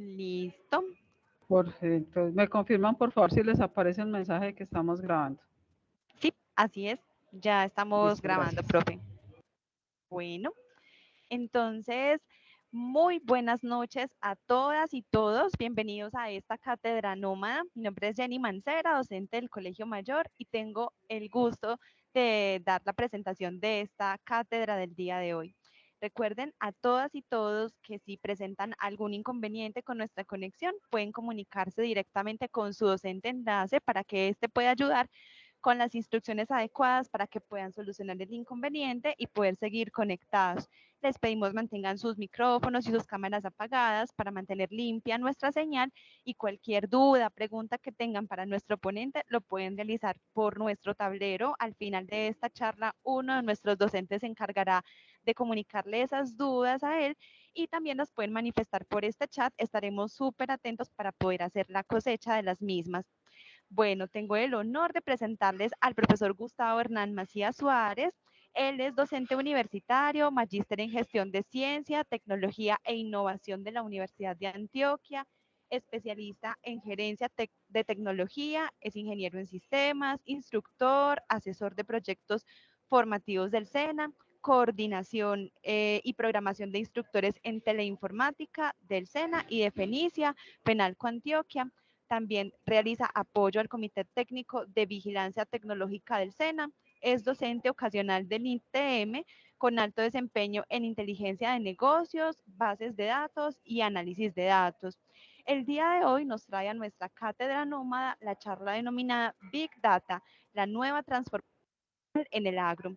Listo. Perfecto. ¿Me confirman, por favor, si les aparece el mensaje de que estamos grabando? Sí, así es. Ya estamos Listo, grabando, gracias. profe. Bueno, entonces, muy buenas noches a todas y todos. Bienvenidos a esta cátedra nómada. Mi nombre es Jenny Mancera, docente del Colegio Mayor, y tengo el gusto de dar la presentación de esta cátedra del día de hoy. Recuerden a todas y todos que si presentan algún inconveniente con nuestra conexión, pueden comunicarse directamente con su docente enlace para que éste pueda ayudar con las instrucciones adecuadas para que puedan solucionar el inconveniente y poder seguir conectados. Les pedimos mantengan sus micrófonos y sus cámaras apagadas para mantener limpia nuestra señal, y cualquier duda, pregunta que tengan para nuestro ponente lo pueden realizar por nuestro tablero. Al final de esta charla, uno de nuestros docentes se encargará de comunicarle esas dudas a él, y también las pueden manifestar por este chat. Estaremos súper atentos para poder hacer la cosecha de las mismas. Bueno, tengo el honor de presentarles al profesor Gustavo Hernán Macías Suárez. Él es docente universitario, magíster en gestión de ciencia, tecnología e innovación de la Universidad de Antioquia, especialista en gerencia de tecnología, es ingeniero en sistemas, instructor, asesor de proyectos formativos del SENA, coordinación y programación de instructores en teleinformática del SENA y de Fenicia, Penalco Antioquia. También realiza apoyo al Comité Técnico de Vigilancia Tecnológica del SENA. Es docente ocasional del ITM con alto desempeño en inteligencia de negocios, bases de datos y análisis de datos. El día de hoy nos trae a nuestra cátedra nómada la charla denominada Big Data, la nueva transformación en el agro.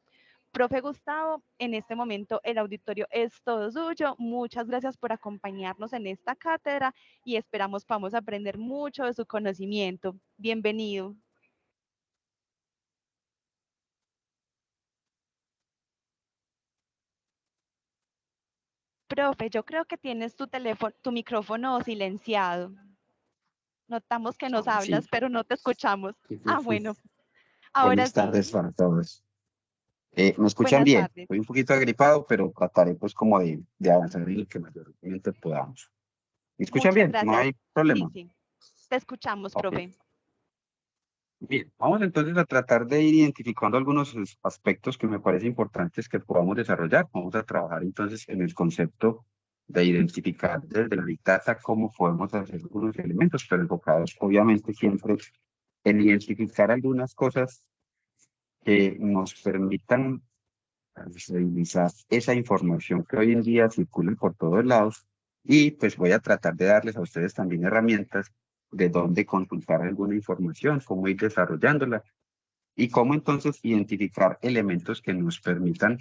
Profe Gustavo, en este momento el auditorio es todo suyo. Muchas gracias por acompañarnos en esta cátedra y esperamos podamos aprender mucho de su conocimiento. Bienvenido. Profe, yo creo que tienes tu teléfono, tu micrófono silenciado. Notamos que nos hablas, Sí, pero no te escuchamos. sí, sí, Ah, sí. bueno, ahora Buenas sí. tardes para todos. ¿Me escuchan Buenas bien? tardes. Estoy un poquito agripado, pero trataré pues como de avanzar en lo que mayormente podamos. ¿Me escuchan Muchas bien? No gracias. hay Sí, problema. sí. Te escuchamos, Ok. profe. Bien, vamos entonces a tratar de ir identificando algunos aspectos que me parece importantes que podamos desarrollar. Vamos a trabajar entonces en el concepto de identificar desde la Big Data cómo podemos hacer algunos elementos, pero enfocados obviamente siempre en identificar algunas cosas que nos permitan revisar esa información que hoy en día circula por todos lados, y pues voy a tratar de darles a ustedes también herramientas de dónde consultar alguna información, cómo ir desarrollándola y cómo entonces identificar elementos que nos permitan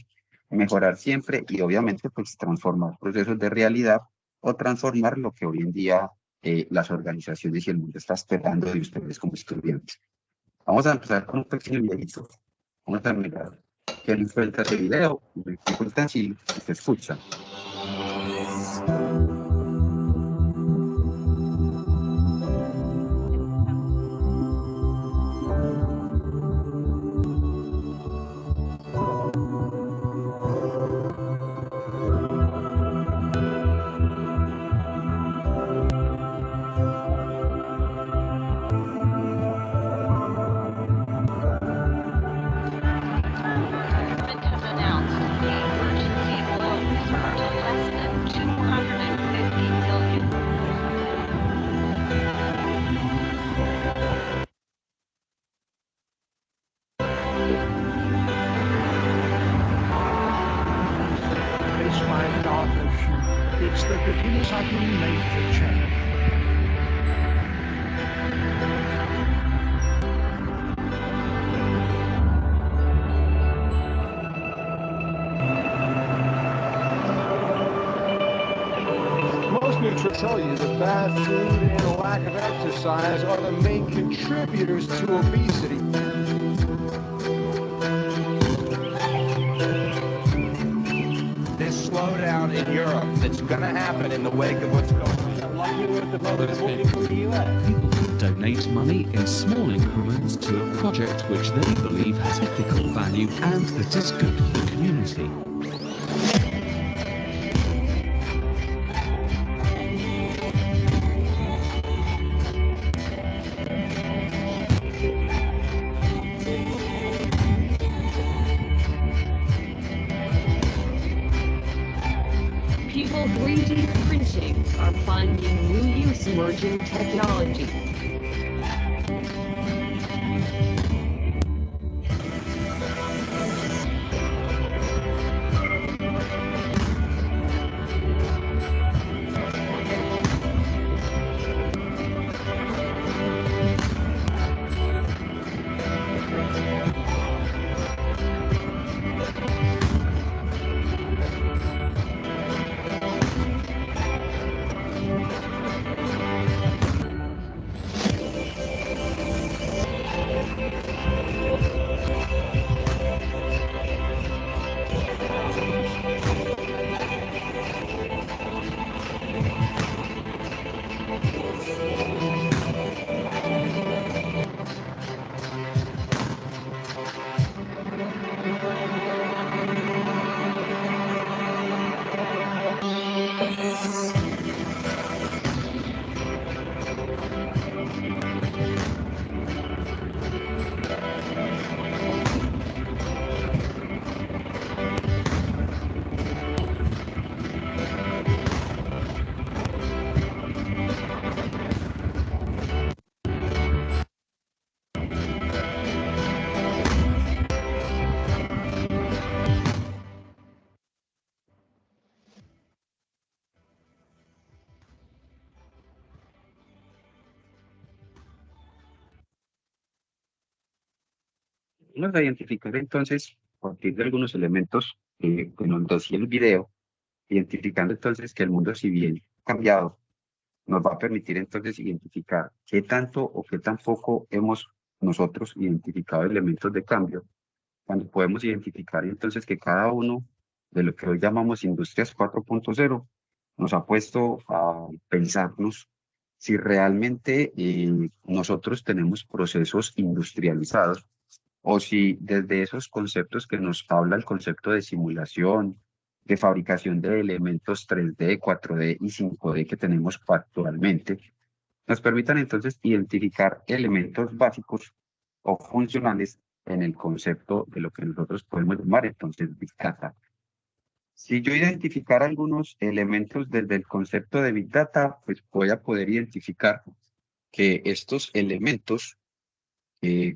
mejorar siempre y obviamente pues transformar procesos de realidad o transformar lo que hoy en día las organizaciones y el mundo está esperando de ustedes como estudiantes. Vamos a empezar con un pequeño videito. Vamos a mirar que él encuentra ese video, me cuentan si se escucha. It's the begin suddenly made the change. Most nutrients tell you that bad food and a lack of exercise are the main contributors to obesity. This slowdown in Europe that's going to happen in the wake of what's going on. People can donate money in small increments to a project which they believe has ethical value and that is good for the community. People 3D printing are finding new use emerging technology. Vamos a identificar entonces, a partir de algunos elementos que nos decía el video, identificando entonces que el mundo, si bien ha cambiado, nos va a permitir entonces identificar qué tanto o qué tan poco hemos nosotros identificado elementos de cambio, cuando podemos identificar entonces que cada uno de lo que hoy llamamos industrias 4.0 nos ha puesto a pensarnos si realmente nosotros tenemos procesos industrializados o si desde esos conceptos que nos habla el concepto de simulación, de fabricación de elementos 3D, 4D y 5D que tenemos actualmente, nos permitan entonces identificar elementos básicos o funcionales en el concepto de lo que nosotros podemos llamar entonces Big Data. Si yo identificar algunos elementos desde el concepto de Big Data, pues voy a poder identificar que estos elementos,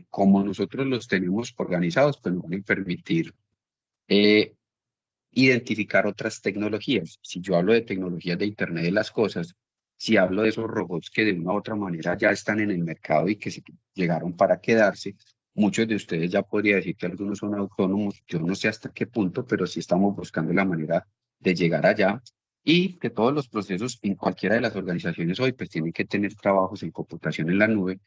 como nosotros los tenemos organizados, pues nos van a permitir identificar otras tecnologías. Si yo hablo de tecnologías de Internet de las cosas, si hablo de esos robots que de una u otra manera ya están en el mercado y que se llegaron para quedarse, muchos de ustedes ya podría decir que algunos son autónomos, yo no sé hasta qué punto, pero sí estamos buscando la manera de llegar allá y que todos los procesos en cualquiera de las organizaciones hoy pues tienen que tener trabajos en computación en la nube.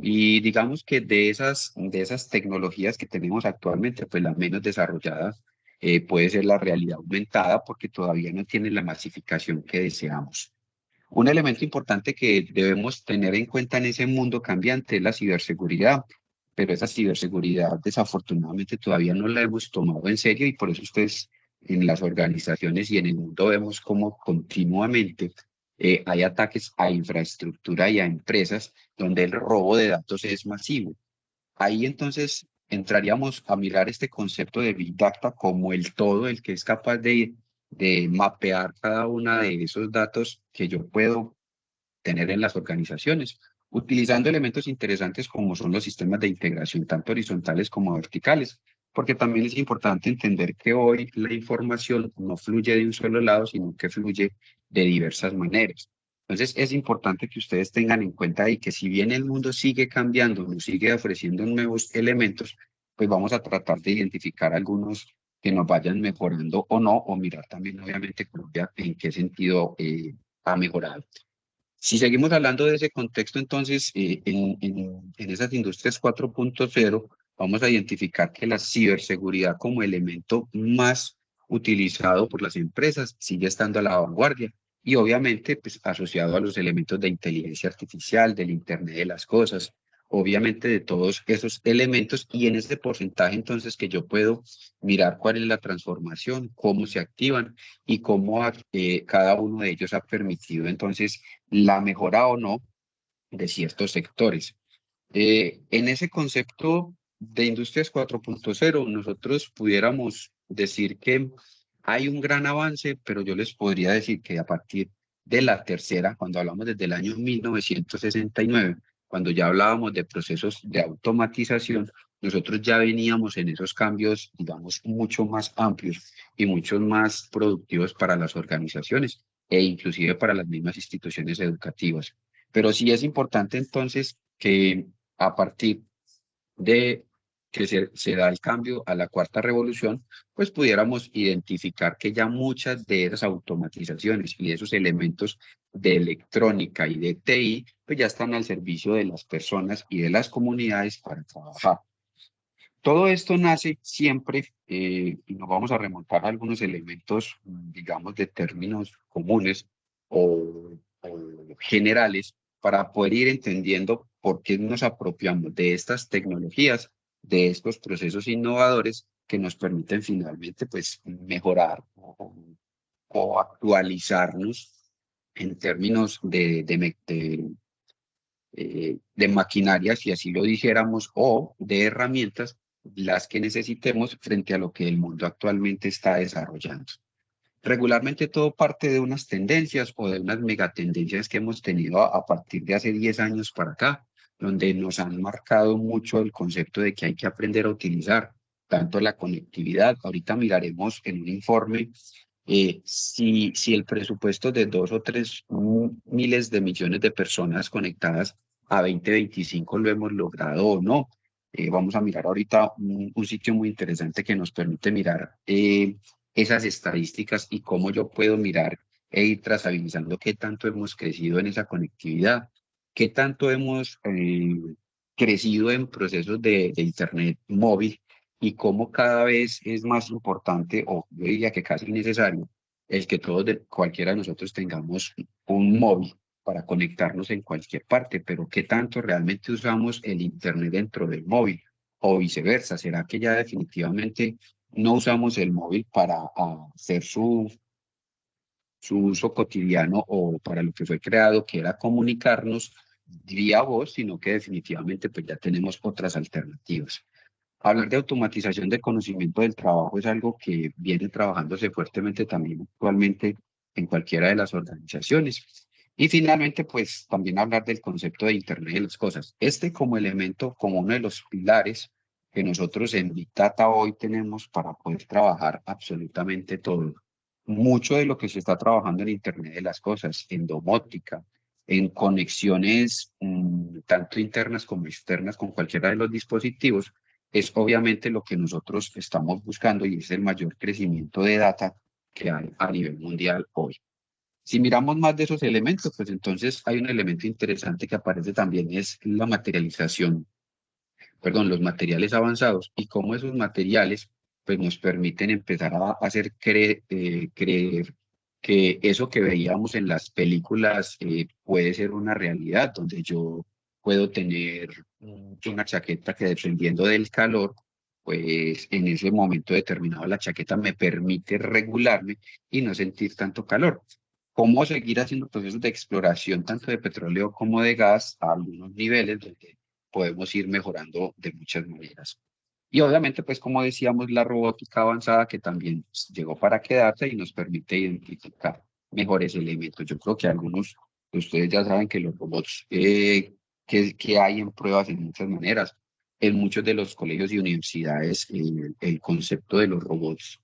Y digamos que de esas tecnologías que tenemos actualmente, pues las menos desarrolladas puede ser la realidad aumentada porque todavía no tiene la masificación que deseamos. Un elemento importante que debemos tener en cuenta en ese mundo cambiante es la ciberseguridad, pero esa ciberseguridad desafortunadamente todavía no la hemos tomado en serio y por eso ustedes en las organizaciones y en el mundo vemos como continuamente hay ataques a infraestructura y a empresas donde el robo de datos es masivo. Ahí entonces entraríamos a mirar este concepto de Big Data como el todo, el que es capaz de mapear cada uno de esos datos que yo puedo tener en las organizaciones, utilizando elementos interesantes como son los sistemas de integración, tanto horizontales como verticales, porque también es importante entender que hoy la información no fluye de un solo lado, sino que fluye de diversas maneras. Entonces es importante que ustedes tengan en cuenta ahí que si bien el mundo sigue cambiando, nos sigue ofreciendo nuevos elementos, pues vamos a tratar de identificar algunos que nos vayan mejorando o no, o mirar también obviamente Colombia en qué sentido ha mejorado. Si seguimos hablando de ese contexto, entonces, en esas industrias 4.0, vamos a identificar que la ciberseguridad como elemento más utilizado por las empresas sigue estando a la vanguardia y obviamente pues, asociado a los elementos de inteligencia artificial, del Internet de las cosas, obviamente de todos esos elementos y en ese porcentaje entonces que yo puedo mirar cuál es la transformación, cómo se activan y cómo cada uno de ellos ha permitido entonces la mejora o no de ciertos sectores. En ese concepto de Industrias 4.0, nosotros pudiéramos decir que hay un gran avance, pero yo les podría decir que a partir de la tercera, cuando hablamos desde el año 1969, cuando ya hablábamos de procesos de automatización, nosotros ya veníamos en esos cambios, digamos, mucho más amplios y mucho más productivos para las organizaciones e inclusive para las mismas instituciones educativas. Pero sí es importante entonces que a partir de que se da el cambio a la cuarta revolución, pues pudiéramos identificar que ya muchas de esas automatizaciones y de esos elementos de electrónica y de TI, pues ya están al servicio de las personas y de las comunidades para trabajar. Todo esto nace siempre, y nos vamos a remontar a algunos elementos, digamos, de términos comunes o generales, para poder ir entendiendo por qué nos apropiamos de estas tecnologías, de estos procesos innovadores que nos permiten finalmente, pues, mejorar o actualizarnos en términos de maquinaria, si así lo dijéramos, o de herramientas, las que necesitemos frente a lo que el mundo actualmente está desarrollando. Regularmente todo parte de unas tendencias o de unas megatendencias que hemos tenido a partir de hace 10 años para acá, donde nos han marcado mucho el concepto de que hay que aprender a utilizar tanto la conectividad. Ahorita miraremos en un informe si el presupuesto de 2 o 3 miles de millones de personas conectadas a 2025 lo hemos logrado o no. Vamos a mirar ahorita un sitio muy interesante que nos permite mirar esas estadísticas y cómo yo puedo mirar e ir trazabilizando qué tanto hemos crecido en esa conectividad, qué tanto hemos crecido en procesos de Internet móvil y cómo cada vez es más importante, o yo diría que casi necesario, el que todos, cualquiera de nosotros tengamos un móvil para conectarnos en cualquier parte, pero qué tanto realmente usamos el Internet dentro del móvil o viceversa. ¿Será que ya definitivamente no usamos el móvil para hacer su uso cotidiano o para lo que fue creado, que era comunicarnos vía voz, sino que definitivamente pues ya tenemos otras alternativas? Hablar de automatización del conocimiento del trabajo es algo que viene trabajándose fuertemente también actualmente en cualquiera de las organizaciones. Y finalmente, pues también hablar del concepto de Internet de las cosas. Este como elemento, como uno de los pilares que nosotros en Big Data hoy tenemos para poder trabajar absolutamente todo. Mucho de lo que se está trabajando en Internet de las cosas, en domótica, en conexiones tanto internas como externas con cualquiera de los dispositivos, es obviamente lo que nosotros estamos buscando y es el mayor crecimiento de data que hay a nivel mundial hoy. Si miramos más de esos elementos, pues entonces hay un elemento interesante que aparece también, es la materialización, perdón, los materiales avanzados y cómo esos materiales pues nos permiten empezar a hacer creer que eso que veíamos en las películas puede ser una realidad, donde yo puedo tener una chaqueta que dependiendo del calor, pues en ese momento determinado la chaqueta me permite regularme y no sentir tanto calor. ¿Cómo seguir haciendo procesos de exploración tanto de petróleo como de gas a algunos niveles donde podemos ir mejorando de muchas maneras? Y obviamente, pues como decíamos, la robótica avanzada que también pues, llegó para quedarse y nos permite identificar mejores elementos. Yo creo que algunos de ustedes ya saben que los robots que hay en pruebas en muchas maneras. En muchos de los colegios y universidades el concepto de los robots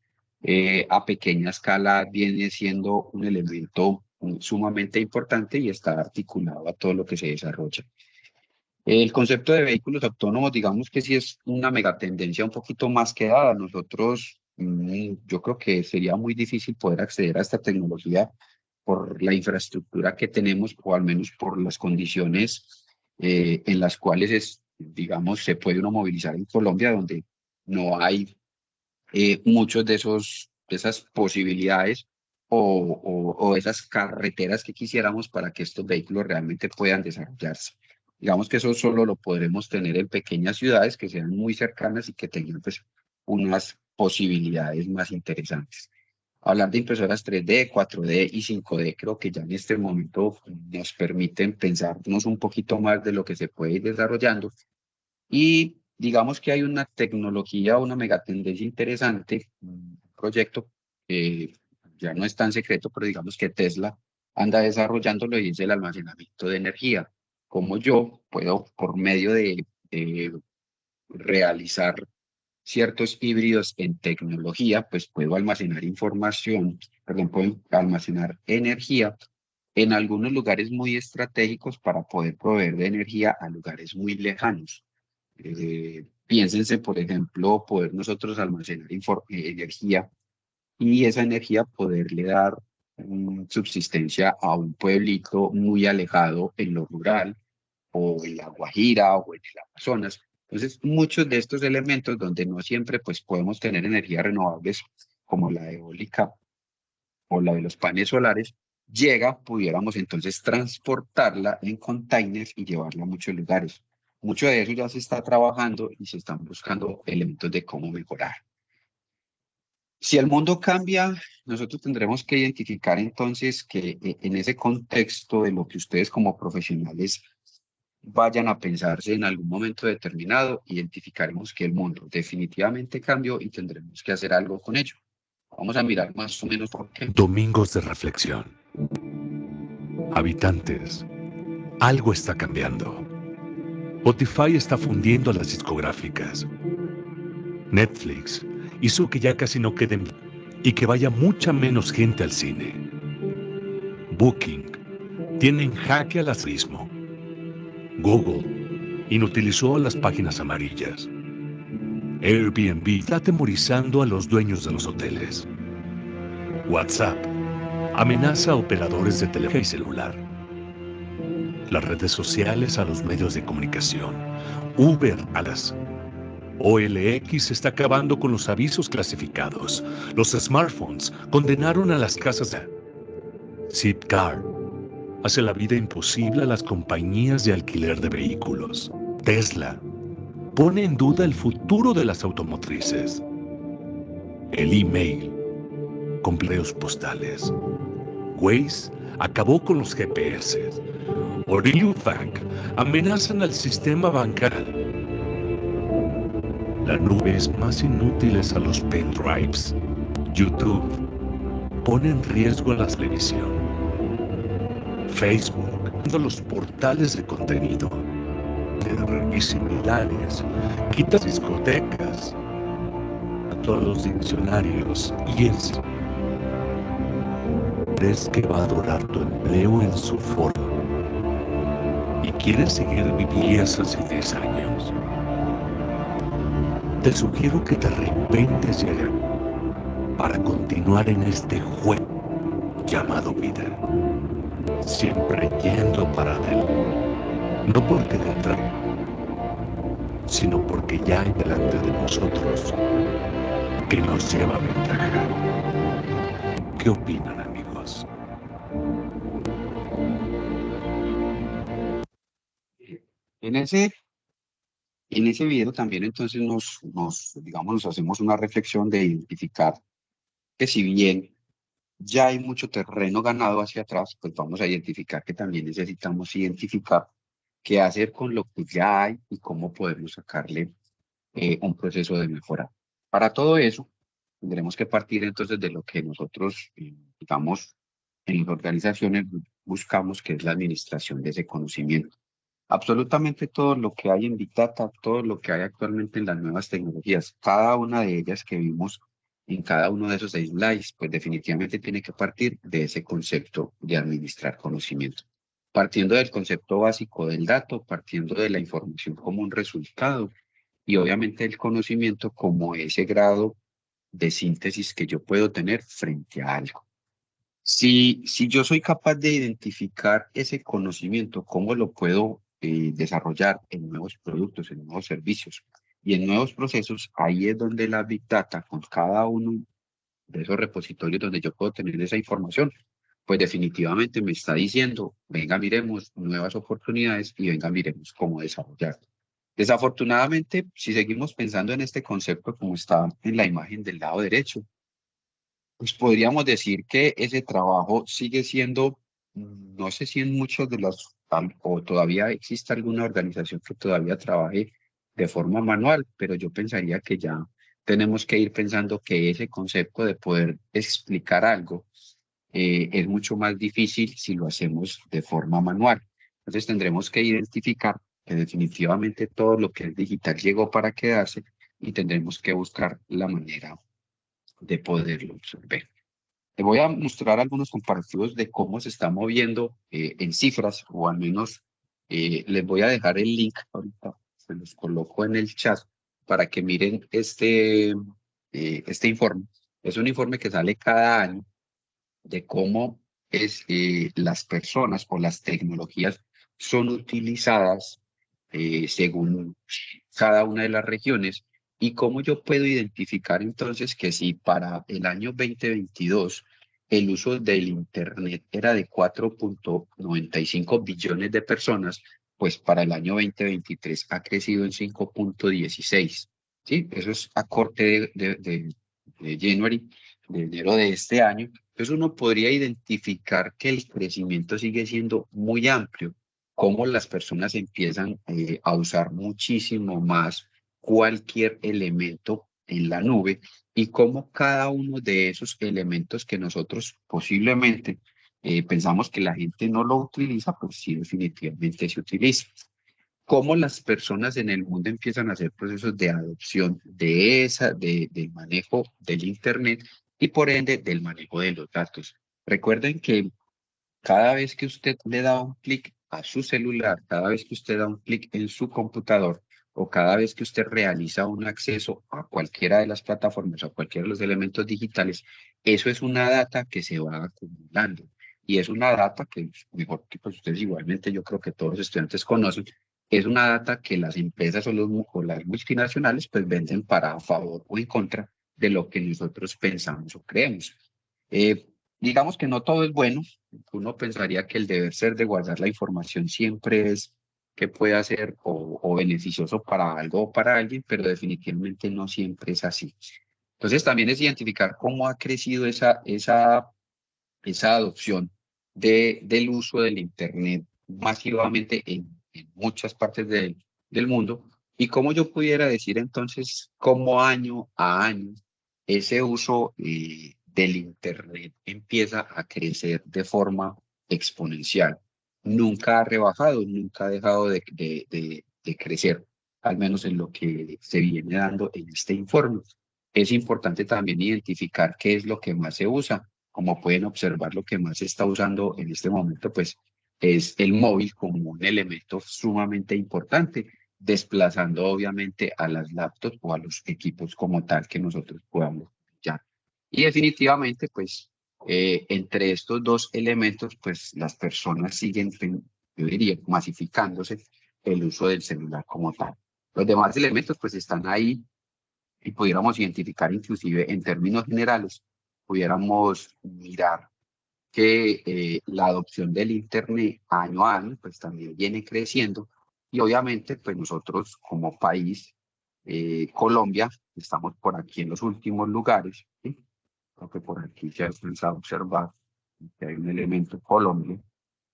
a pequeña escala viene siendo un elemento sumamente importante y está articulado a todo lo que se desarrolla. El concepto de vehículos autónomos, digamos que sí es una megatendencia un poquito más que dada. Nosotros, yo creo que sería muy difícil poder acceder a esta tecnología por la infraestructura que tenemos, o al menos por las condiciones en las cuales digamos, se puede uno movilizar en Colombia, donde no hay muchos de esas posibilidades o esas carreteras que quisiéramos para que estos vehículos realmente puedan desarrollarse. Digamos que eso solo lo podremos tener en pequeñas ciudades que sean muy cercanas y que tengan pues unas posibilidades más interesantes. Hablar de impresoras 3D, 4D y 5D creo que ya en este momento nos permiten pensarnos un poquito más de lo que se puede ir desarrollando. Y digamos que hay una tecnología, una megatendencia interesante, un proyecto ya no es tan secreto, pero digamos que Tesla anda desarrollándolo y es el almacenamiento de energía. Como yo puedo, por medio de realizar ciertos híbridos en tecnología, pues puedo almacenar información, perdón, puedo almacenar energía en algunos lugares muy estratégicos para poder proveer de energía a lugares muy lejanos. Piénsense, por ejemplo, poder nosotros almacenar energía y esa energía poderle dar subsistencia a un pueblito muy alejado en lo rural o en la Guajira o en el Amazonas. Entonces, muchos de estos elementos donde no siempre pues podemos tener energías renovables como la eólica o la de los paneles solares, pudiéramos entonces transportarla en containers y llevarla a muchos lugares. Mucho de eso ya se está trabajando y se están buscando elementos de cómo mejorar. Si el mundo cambia, nosotros tendremos que identificar entonces que en ese contexto de lo que ustedes como profesionales vayan a pensarse en algún momento determinado, identificaremos que el mundo definitivamente cambió y tendremos que hacer algo con ello. Vamos a mirar más o menos por qué. Domingos de reflexión. Habitantes, algo está cambiando. Spotify está fundiendo a las discográficas. Netflix hizo que ya casi no queden y que vaya mucha menos gente al cine. Booking tiene en jaque al astrismo. Google inutilizó las páginas amarillas. Airbnb está atemorizando a los dueños de los hoteles. WhatsApp amenaza a operadores de teléfono y celular. Las redes sociales a los medios de comunicación. Uber a las... OLX está acabando con los avisos clasificados. Los smartphones condenaron a las casas de... Zipcar hace la vida imposible a las compañías de alquiler de vehículos. Tesla pone en duda el futuro de las automotrices. El email, correos postales. Waze acabó con los GPS. Orion Bank amenazan al sistema bancario. La nube es más inútil a los pendrives. YouTube pone en riesgo la televisión. Facebook, los portales de contenido y similares, quita discotecas, a todos los diccionarios y es. ¿Crees que va a durar tu empleo en su foro? ¿Y quieres seguir viviendo hace 10 años? Te sugiero que te reinventes para continuar en este juego llamado vida. Siempre yendo para adelante, no porque detrás, sino porque ya hay delante de nosotros que nos lleva ventaja. ¿Qué opinan, amigos? En ese video también entonces digamos, nos hacemos una reflexión de identificar que si bien ya hay mucho terreno ganado hacia atrás, pues vamos a identificar que también necesitamos identificar qué hacer con lo que ya hay y cómo podemos sacarle un proceso de mejora. Para todo eso, tendremos que partir entonces de lo que nosotros, digamos, en las organizaciones buscamos, que es la administración de ese conocimiento. Absolutamente todo lo que hay en Big Data, todo lo que hay actualmente en las nuevas tecnologías, cada una de ellas que vimos en cada uno de esos slides, pues definitivamente tiene que partir de ese concepto de administrar conocimiento. Partiendo del concepto básico del dato, partiendo de la información como un resultado y obviamente el conocimiento como ese grado de síntesis que yo puedo tener frente a algo. Si yo soy capaz de identificar ese conocimiento, ¿cómo lo puedo desarrollar en nuevos productos, en nuevos servicios y en nuevos procesos? Ahí es donde la Big Data, con cada uno de esos repositorios donde yo puedo tener esa información, pues definitivamente me está diciendo, venga, miremos nuevas oportunidades y venga, miremos cómo desarrollar. Desafortunadamente, si seguimos pensando en este concepto como está en la imagen del lado derecho, pues podríamos decir que ese trabajo sigue siendo, no sé si en muchos de los, o todavía existe alguna organización que todavía trabaje de forma manual, pero yo pensaría que ya tenemos que ir pensando que ese concepto de poder explicar algo es mucho más difícil si lo hacemos de forma manual. Entonces tendremos que identificar que definitivamente todo lo que es digital llegó para quedarse y tendremos que buscar la manera de poderlo absorber. Te voy a mostrar algunos comparativos de cómo se está moviendo en cifras, o al menos les voy a dejar el link, ahorita se los coloco en el chat para que miren este informe. Es un informe que sale cada año de cómo las personas o las tecnologías son utilizadas según cada una de las regiones y cómo yo puedo identificar entonces que si para el año 2022 el uso del Internet era de 4.95 billones de personas, pues para el año 2023 ha crecido en 5.16. ¿Sí? Eso es a corte de January, de enero de este año. Entonces uno podría identificar que el crecimiento sigue siendo muy amplio, cómo las personas empiezan a usar muchísimo más cualquier elemento en la nube y cómo cada uno de esos elementos que nosotros posiblemente pensamos que la gente no lo utiliza, pues sí definitivamente se utiliza. Cómo las personas en el mundo empiezan a hacer procesos de adopción del manejo del Internet y por ende del manejo de los datos. Recuerden que cada vez que usted le da un clic a su celular, cada vez que usted da un clic en su computador o cada vez que usted realiza un acceso a cualquiera de las plataformas o a cualquiera de los elementos digitales, eso es una data que se va acumulando. Y es una data que, mejor que pues ustedes igualmente, yo creo que todos los estudiantes conocen, es una data que las empresas o las multinacionales pues venden para a favor o en contra de lo que nosotros pensamos o creemos. Digamos que no todo es bueno. Uno pensaría que el deber ser de guardar la información siempre es que pueda ser o beneficioso para algo o para alguien, pero definitivamente no siempre es así. Entonces también es identificar cómo ha crecido esa adopción del uso del Internet masivamente en muchas partes del mundo y cómo yo pudiera decir entonces cómo año a año ese uso del Internet empieza a crecer de forma exponencial. Nunca ha rebajado, nunca ha dejado de crecer, al menos en lo que se viene dando en este informe. Es importante también identificar qué es lo que más se usa. Como pueden observar, lo que más se está usando en este momento, pues, es el móvil como un elemento sumamente importante, desplazando obviamente a las laptops o a los equipos como tal que nosotros podamos ya. Y definitivamente, pues, entre estos dos elementos, pues, las personas siguen, yo diría, masificándose el uso del celular como tal. Los demás elementos, pues, están ahí y pudiéramos identificar inclusive en términos generales, pudiéramos mirar que la adopción del Internet año a año pues también viene creciendo y obviamente pues nosotros como país, Colombia, estamos por aquí en los últimos lugares, ¿sí? Creo que por aquí se ha alcanzado a observar que hay un elemento Colombia,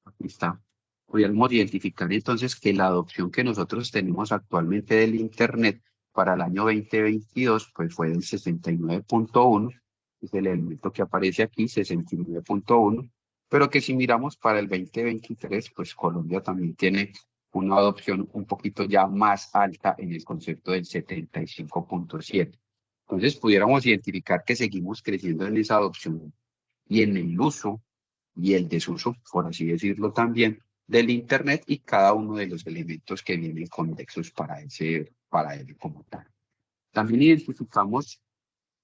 aquí está. Pudiéramos identificar entonces que la adopción que nosotros tenemos actualmente del Internet para el año 2022 pues fue del 69.1, es el elemento que aparece aquí, 69.1, pero que si miramos para el 2023 pues Colombia también tiene una adopción un poquito ya más alta en el concepto del 75.7. Entonces pudiéramos identificar que seguimos creciendo en esa adopción y en el uso y el desuso, por así decirlo también, del Internet y cada uno de los elementos que vienen conexos para él como tal. También identificamos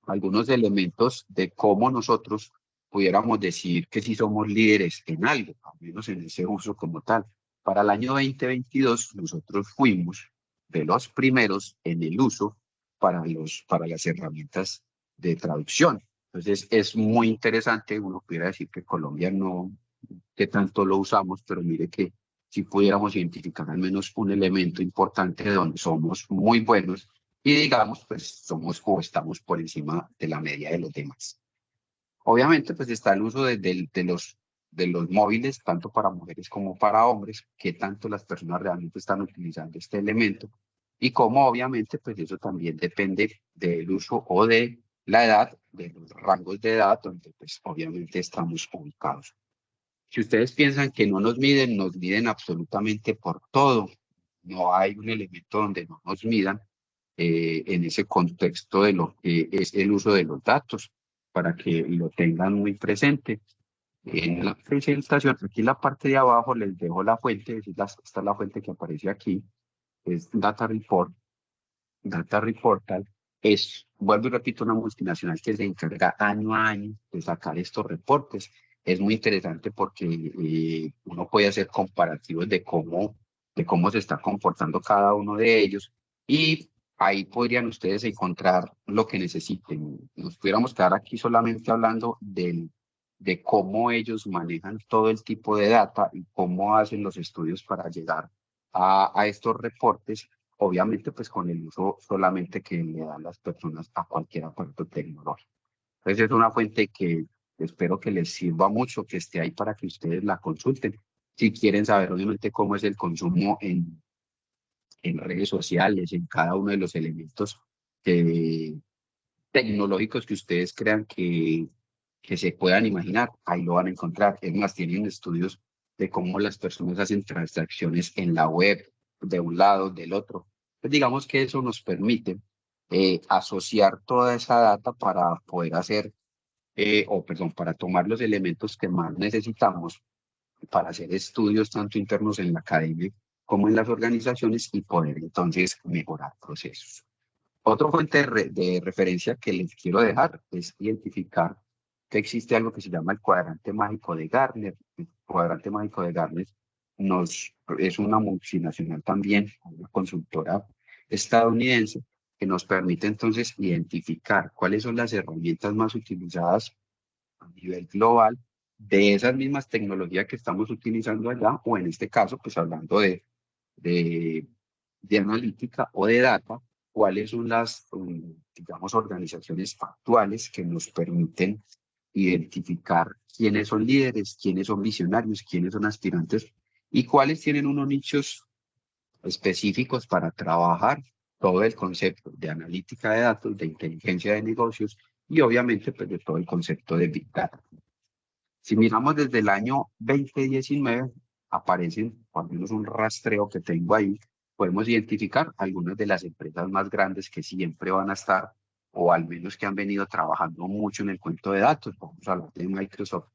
algunos elementos de cómo nosotros pudiéramos decir que sí somos líderes en algo, al menos en ese uso como tal. Para el año 2022 nosotros fuimos de los primeros en el uso para las herramientas de traducción. Entonces es muy interesante, uno pudiera decir que Colombia no, que tanto lo usamos, pero mire que si pudiéramos identificar al menos un elemento importante de donde somos muy buenos y digamos, pues somos o estamos por encima de la media de los demás. Obviamente, pues está el uso de los móviles, tanto para mujeres como para hombres, que tanto las personas realmente están utilizando este elemento. y cómo obviamente pues eso también depende del uso o de la edad, de los rangos de edad donde pues obviamente estamos ubicados. Si ustedes piensan que no nos miden absolutamente por todo. No hay un elemento donde no nos midan en ese contexto de lo que es el uso de los datos, para que lo tengan muy presente. En la presentación, aquí en la parte de abajo les dejo la fuente, esta es la fuente que aparece aquí, es Data Report. Data Reportal es, vuelvo y repito, una multinacional que se encarga año a año de sacar estos reportes. Es muy interesante porque uno puede hacer comparativos de cómo se está comportando cada uno de ellos y ahí podrían ustedes encontrar lo que necesiten. Nos pudiéramos quedar aquí solamente hablando de cómo ellos manejan todo el tipo de data y cómo hacen los estudios para llegar a estos reportes, obviamente pues con el uso solamente que le dan las personas a cualquier aparato tecnológico. Entonces es una fuente que espero que les sirva mucho, que esté ahí para que ustedes la consulten. Si quieren saber obviamente cómo es el consumo en redes sociales, en cada uno de los elementos tecnológicos que ustedes crean que se puedan imaginar, ahí lo van a encontrar. Es más, tienen estudios de cómo las personas hacen transacciones en la web, de un lado, del otro. Pues digamos que eso nos permite asociar toda esa data para poder hacer, para tomar los elementos que más necesitamos para hacer estudios tanto internos en la academia como en las organizaciones y poder entonces mejorar procesos. Otra fuente de referencia que les quiero dejar es identificar que existe algo que se llama el cuadrante mágico de Gartner. El cuadrante mágico de Gartner es una multinacional también, una consultora estadounidense, que nos permite entonces identificar cuáles son las herramientas más utilizadas a nivel global de esas mismas tecnologías que estamos utilizando allá, o en este caso, pues hablando de analítica o de data, cuáles son las, digamos, organizaciones actuales que nos permiten identificar quiénes son líderes, quiénes son visionarios, quiénes son aspirantes y cuáles tienen unos nichos específicos para trabajar todo el concepto de analítica de datos, de inteligencia de negocios y obviamente pues de todo el concepto de Big Data. Si miramos desde el año 2019, aparecen, al menos un rastreo que tengo ahí, podemos identificar algunas de las empresas más grandes que siempre van a estar, o al menos que han venido trabajando mucho en el cuento de datos. Vamos a hablar de Microsoft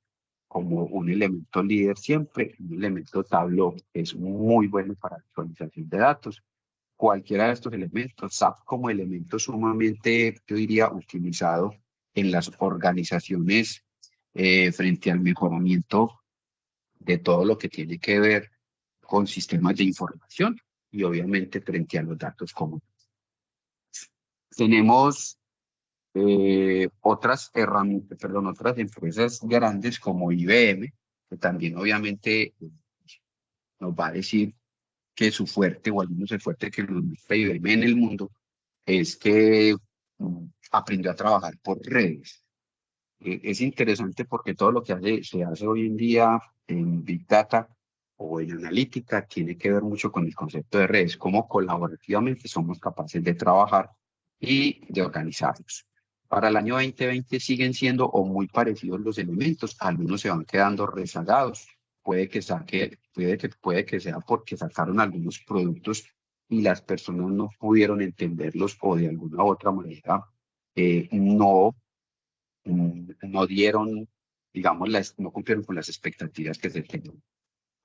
como un elemento líder siempre, un elemento Tableau que es muy bueno para la visualización de datos. Cualquiera de estos elementos, SAP como elemento sumamente, yo diría, utilizado en las organizaciones frente al mejoramiento de todo lo que tiene que ver con sistemas de información y obviamente frente a los datos comunes. Tenemos otras empresas grandes como IBM, que también obviamente nos va a decir que su fuerte, o al menos el fuerte que nos muestra IBM en el mundo, es que aprendió a trabajar por redes. Es interesante porque todo lo que se hace hoy en día en Big Data o en analítica tiene que ver mucho con el concepto de redes, cómo colaborativamente somos capaces de trabajar y de organizarnos. Para el año 2020 siguen siendo o muy parecidos los elementos, algunos se van quedando rezagados, puede que sea porque sacaron algunos productos y las personas no pudieron entenderlos o de alguna u otra manera no dieron, digamos, no cumplieron con las expectativas que se tenían.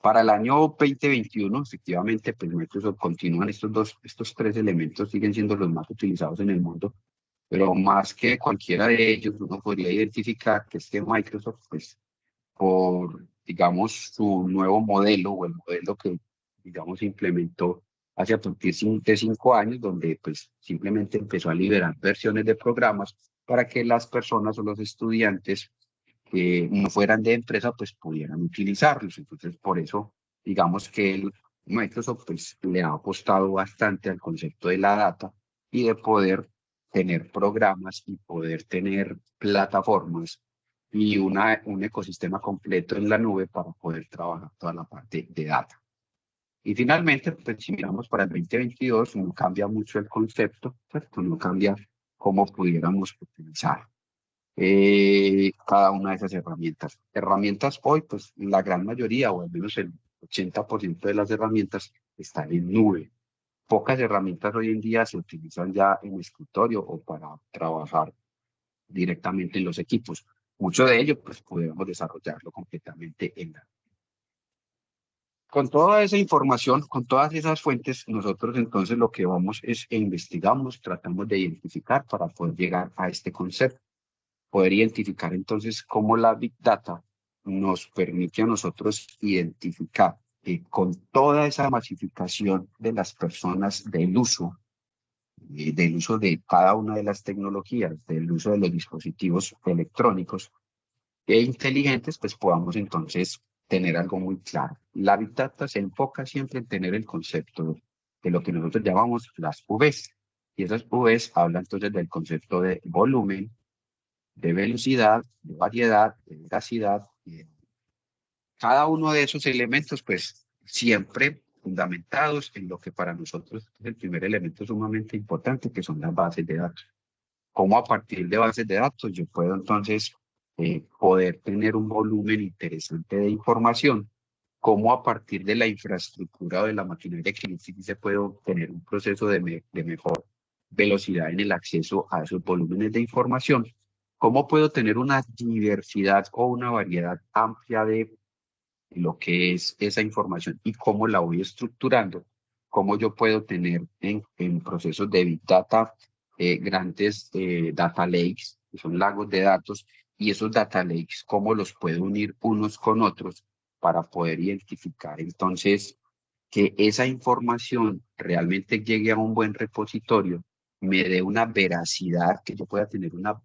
Para el año 2021, efectivamente, pues Microsoft continúan estos tres elementos, siguen siendo los más utilizados en el mundo, pero más que cualquiera de ellos, uno podría identificar que Microsoft, pues, por, digamos, su nuevo modelo o el modelo que, digamos, implementó hace a partir de 5 años, donde pues simplemente empezó a liberar versiones de programas para que las personas o los estudiantes que no fueran de empresa, pues pudieran utilizarlos. Entonces, por eso, digamos que Microsoft pues, le ha apostado bastante al concepto de la data y de poder tener programas y poder tener plataformas y un ecosistema completo en la nube para poder trabajar toda la parte de data. Y finalmente, pues si miramos para el 2022, no cambia mucho el concepto, ¿cierto? No cambia cómo pudiéramos utilizar cada una de esas herramientas. Herramientas hoy, pues la gran mayoría, o al menos el 80% de las herramientas están en nube. Pocas herramientas hoy en día se utilizan ya en escritorio o para trabajar directamente en los equipos. Mucho de ello, pues podemos desarrollarlo completamente en la. Con toda esa información, con todas esas fuentes, nosotros entonces lo que vamos es e investigamos, tratamos de identificar para poder llegar a este concepto. Poder identificar entonces cómo la Big Data nos permite a nosotros identificar con toda esa masificación de las personas del uso de cada una de las tecnologías, del uso de los dispositivos electrónicos e inteligentes, pues podamos entonces tener algo muy claro. La Big Data se enfoca siempre en tener el concepto de lo que nosotros llamamos las Vs. Y esas Vs hablan entonces del concepto de volumen, de velocidad, de variedad, de veracidad. Cada uno de esos elementos, pues, siempre fundamentados en lo que para nosotros es el primer elemento sumamente importante, que son las bases de datos. Cómo a partir de bases de datos yo puedo entonces poder tener un volumen interesante de información, cómo a partir de la infraestructura o de la maquinaria que existe puedo tener un proceso de mejor velocidad en el acceso a esos volúmenes de información, cómo puedo tener una diversidad o una variedad amplia de lo que es esa información y cómo la voy estructurando, cómo yo puedo tener en procesos de Big Data grandes data lakes, que son lagos de datos, y esos data lakes, cómo los puedo unir unos con otros para poder identificar entonces que esa información realmente llegue a un buen repositorio, me dé una veracidad, que yo pueda tener una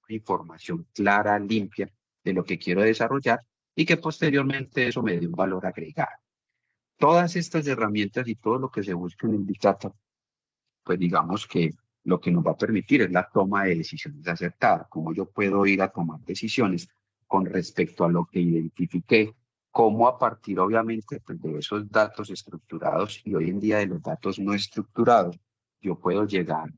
información clara, limpia de lo que quiero desarrollar y que posteriormente eso me dé un valor agregado. Todas estas herramientas y todo lo que se busca en el Big Data, pues digamos que lo que nos va a permitir es la toma de decisiones acertadas, cómo yo puedo ir a tomar decisiones con respecto a lo que identifiqué, cómo a partir obviamente pues, de esos datos estructurados y hoy en día de los datos no estructurados, yo puedo llegar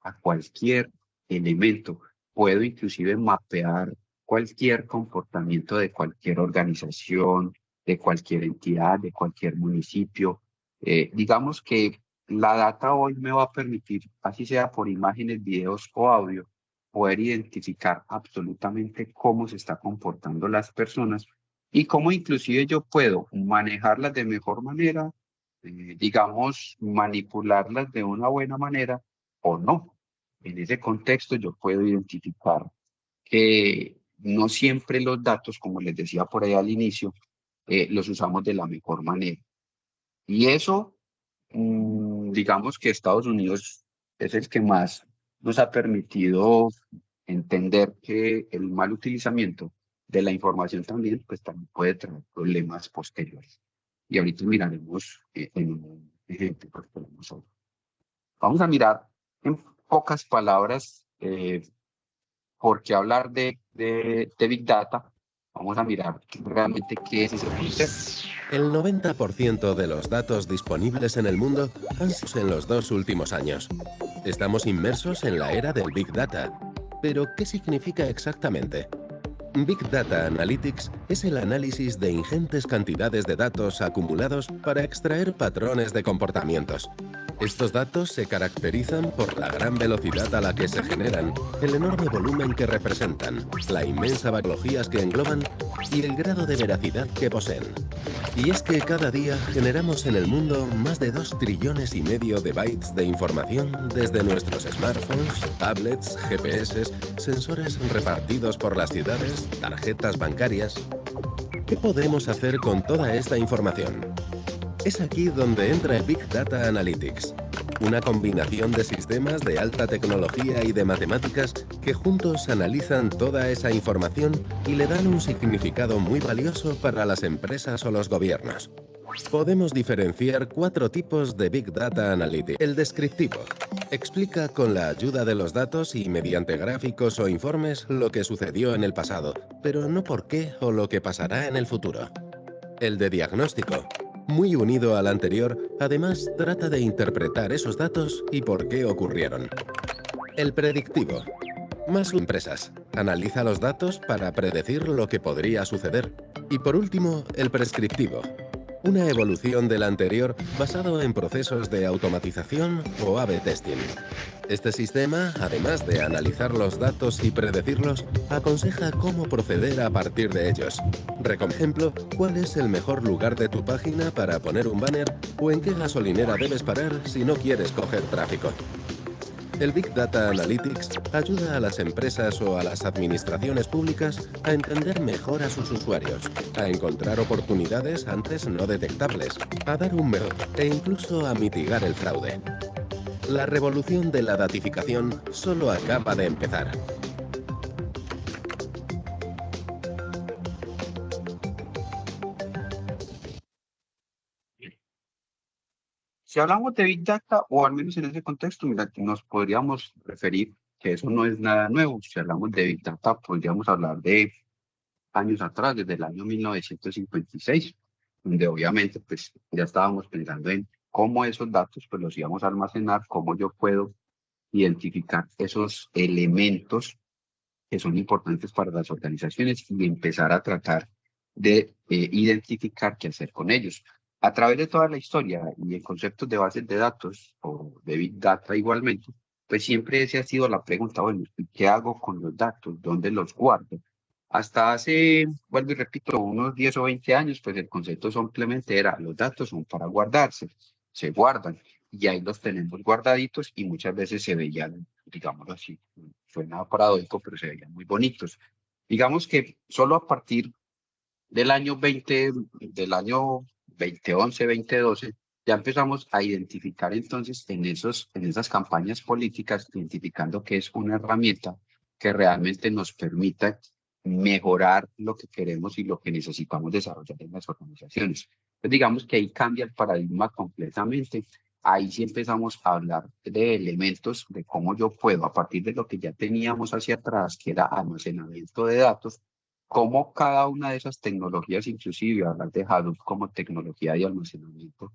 a cualquier elemento, puedo inclusive mapear cualquier comportamiento de cualquier organización, de cualquier entidad, de cualquier municipio. Digamos que la data hoy me va a permitir, así sea por imágenes, videos o audio, poder identificar absolutamente cómo se está comportando las personas y cómo inclusive yo puedo manejarlas de mejor manera, digamos, manipularlas de una buena manera o no. En ese contexto yo puedo identificar que no siempre los datos, como les decía por ahí al inicio, los usamos de la mejor manera. Y eso, digamos que Estados Unidos es el que más nos ha permitido entender que el mal utilizamiento de la información también, pues también puede traer problemas posteriores. Y ahorita miraremos en un ejemplo. Vamos a mirar en pocas palabras, porque hablar de Big Data, vamos a mirar realmente qué es ese concepto. El 90% de los datos disponibles en el mundo han sido en los 2 últimos años. Estamos inmersos en la era del Big Data. ¿Pero qué significa exactamente? Big Data Analytics es el análisis de ingentes cantidades de datos acumulados para extraer patrones de comportamientos. Estos datos se caracterizan por la gran velocidad a la que se generan, el enorme volumen que representan, la inmensa variologías que engloban y el grado de veracidad que poseen. Y es que cada día generamos en el mundo más de 2,5 trillones de bytes de información desde nuestros smartphones, tablets, GPS, sensores repartidos por las ciudades, tarjetas bancarias. ¿Qué podemos hacer con toda esta información? Es aquí donde entra el Big Data Analytics, una combinación de sistemas de alta tecnología y de matemáticas que juntos analizan toda esa información y le dan un significado muy valioso para las empresas o los gobiernos. Podemos diferenciar 4 tipos de Big Data Analytics. El descriptivo explica con la ayuda de los datos y mediante gráficos o informes lo que sucedió en el pasado, pero no por qué o lo que pasará en el futuro. El de diagnóstico Muy unido al anterior, además trata de interpretar esos datos y por qué ocurrieron. El predictivo. Más empresas. Analiza los datos para predecir lo que podría suceder. Y por último, el prescriptivo. Una evolución del anterior basado en procesos de automatización o A/B testing. Este sistema, además de analizar los datos y predecirlos, aconseja cómo proceder a partir de ellos. Por ejemplo, cuál es el mejor lugar de tu página para poner un banner o en qué gasolinera debes parar si no quieres coger tráfico. El Big Data Analytics ayuda a las empresas o a las administraciones públicas a entender mejor a sus usuarios, a encontrar oportunidades antes no detectables, a dar un mejor e incluso a mitigar el fraude. La revolución de la datificación solo acaba de empezar. Si hablamos de Big Data, o al menos en ese contexto, mira, que nos podríamos referir que eso no es nada nuevo. Si hablamos de Big Data, podríamos hablar de años atrás, desde el año 1956, donde obviamente pues ya estábamos pensando en cómo esos datos pues los íbamos a almacenar, cómo yo puedo identificar esos elementos que son importantes para las organizaciones y empezar a tratar de identificar qué hacer con ellos. A través de toda la historia y en conceptos de bases de datos o de Big Data igualmente, pues siempre esa ha sido la pregunta, bueno, ¿qué hago con los datos? ¿Dónde los guardo? Hasta hace, vuelvo y repito, unos 10 o 20 años, pues el concepto simplemente era, los datos son para guardarse, se guardan y ahí los tenemos guardaditos y muchas veces se veían, digámoslo así, suena paradójico, pero se veían muy bonitos. Digamos que solo a partir del año 2011, 2012, ya empezamos a identificar entonces en esas campañas políticas, identificando que es una herramienta que realmente nos permita mejorar lo que queremos y lo que necesitamos desarrollar en las organizaciones. Entonces, digamos que ahí cambia el paradigma completamente. Ahí sí empezamos a hablar de elementos de cómo yo puedo, a partir de lo que ya teníamos hacia atrás, que era almacenamiento de datos, cómo cada una de esas tecnologías, inclusive hablar de Hadoop como tecnología de almacenamiento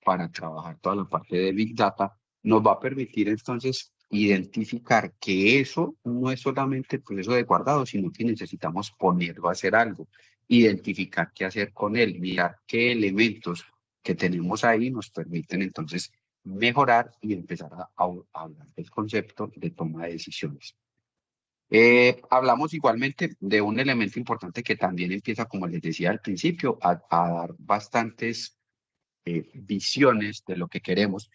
para trabajar toda la parte de Big Data, nos va a permitir entonces identificar que eso no es solamente el proceso de guardado, sino que necesitamos ponerlo a hacer algo, identificar qué hacer con él, mirar qué elementos que tenemos ahí nos permiten entonces mejorar y empezar a hablar del concepto de toma de decisiones. Hablamos igualmente de un elemento importante que también empieza, como les decía al principio, a dar bastantes visiones de lo que queremos.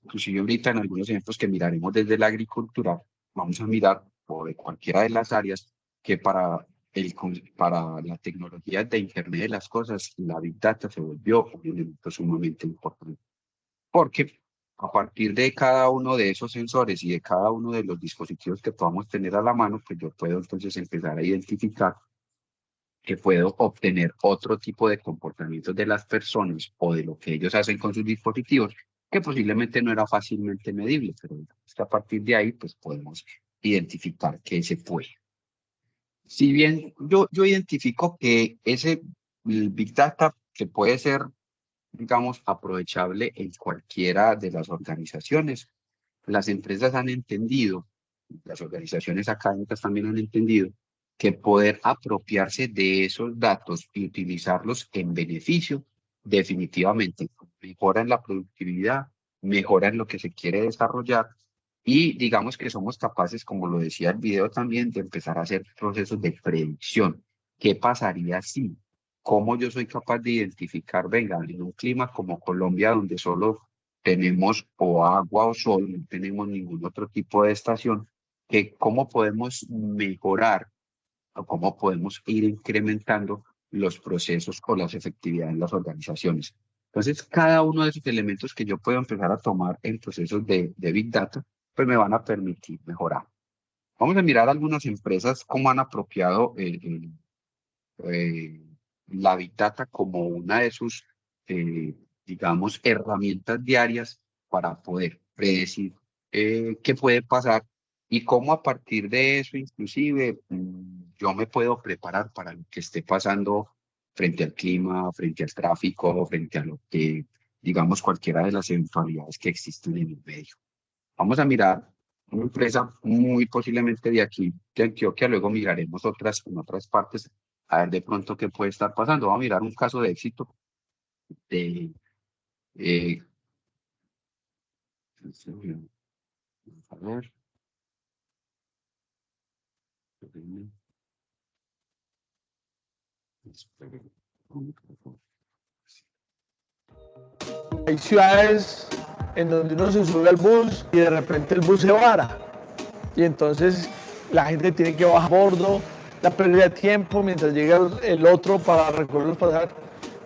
Inclusive ahorita en algunos ejemplos que miraremos desde la agricultura, vamos a mirar, o de cualquiera de las áreas, que para la tecnología de Internet de las cosas, la Big Data se volvió un elemento sumamente importante. Porque a partir de cada uno de esos sensores y de cada uno de los dispositivos que podamos tener a la mano, pues yo puedo entonces empezar a identificar que puedo obtener otro tipo de comportamientos de las personas o de lo que ellos hacen con sus dispositivos, que posiblemente no era fácilmente medible, pero es que a partir de ahí pues podemos identificar qué se puede. Si bien yo identifico que ese Big Data que puede ser, digamos, aprovechable en cualquiera de las organizaciones, las empresas han entendido, las organizaciones académicas también han entendido, que poder apropiarse de esos datos y utilizarlos en beneficio, definitivamente mejora en la productividad, mejora en lo que se quiere desarrollar y digamos que somos capaces, como lo decía el video también, de empezar a hacer procesos de predicción. ¿Qué pasaría si? ¿Cómo yo soy capaz de identificar, venga, en un clima como Colombia, donde solo tenemos o agua o sol, no tenemos ningún otro tipo de estación, que cómo podemos mejorar o cómo podemos ir incrementando los procesos o las efectividades en las organizaciones? Entonces, cada uno de esos elementos que yo puedo empezar a tomar en procesos de Big Data, pues me van a permitir mejorar. Vamos a mirar algunas empresas cómo han apropiado la Big Data como una de sus, digamos, herramientas diarias para poder predecir qué puede pasar y cómo a partir de eso, inclusive, yo me puedo preparar para lo que esté pasando frente al clima, frente al tráfico, frente a lo que, digamos, cualquiera de las eventualidades que existen en el medio. Vamos a mirar una empresa muy posiblemente de aquí, de Antioquia, luego miraremos otras en otras partes, a ver de pronto qué puede estar pasando. Vamos a mirar un caso de éxito de... a ver. Hay ciudades en donde uno se sube al bus y de repente el bus se vara. Y entonces la gente tiene que bajar a bordo, la pérdida de tiempo mientras llega el otro para recoger los pasajeros.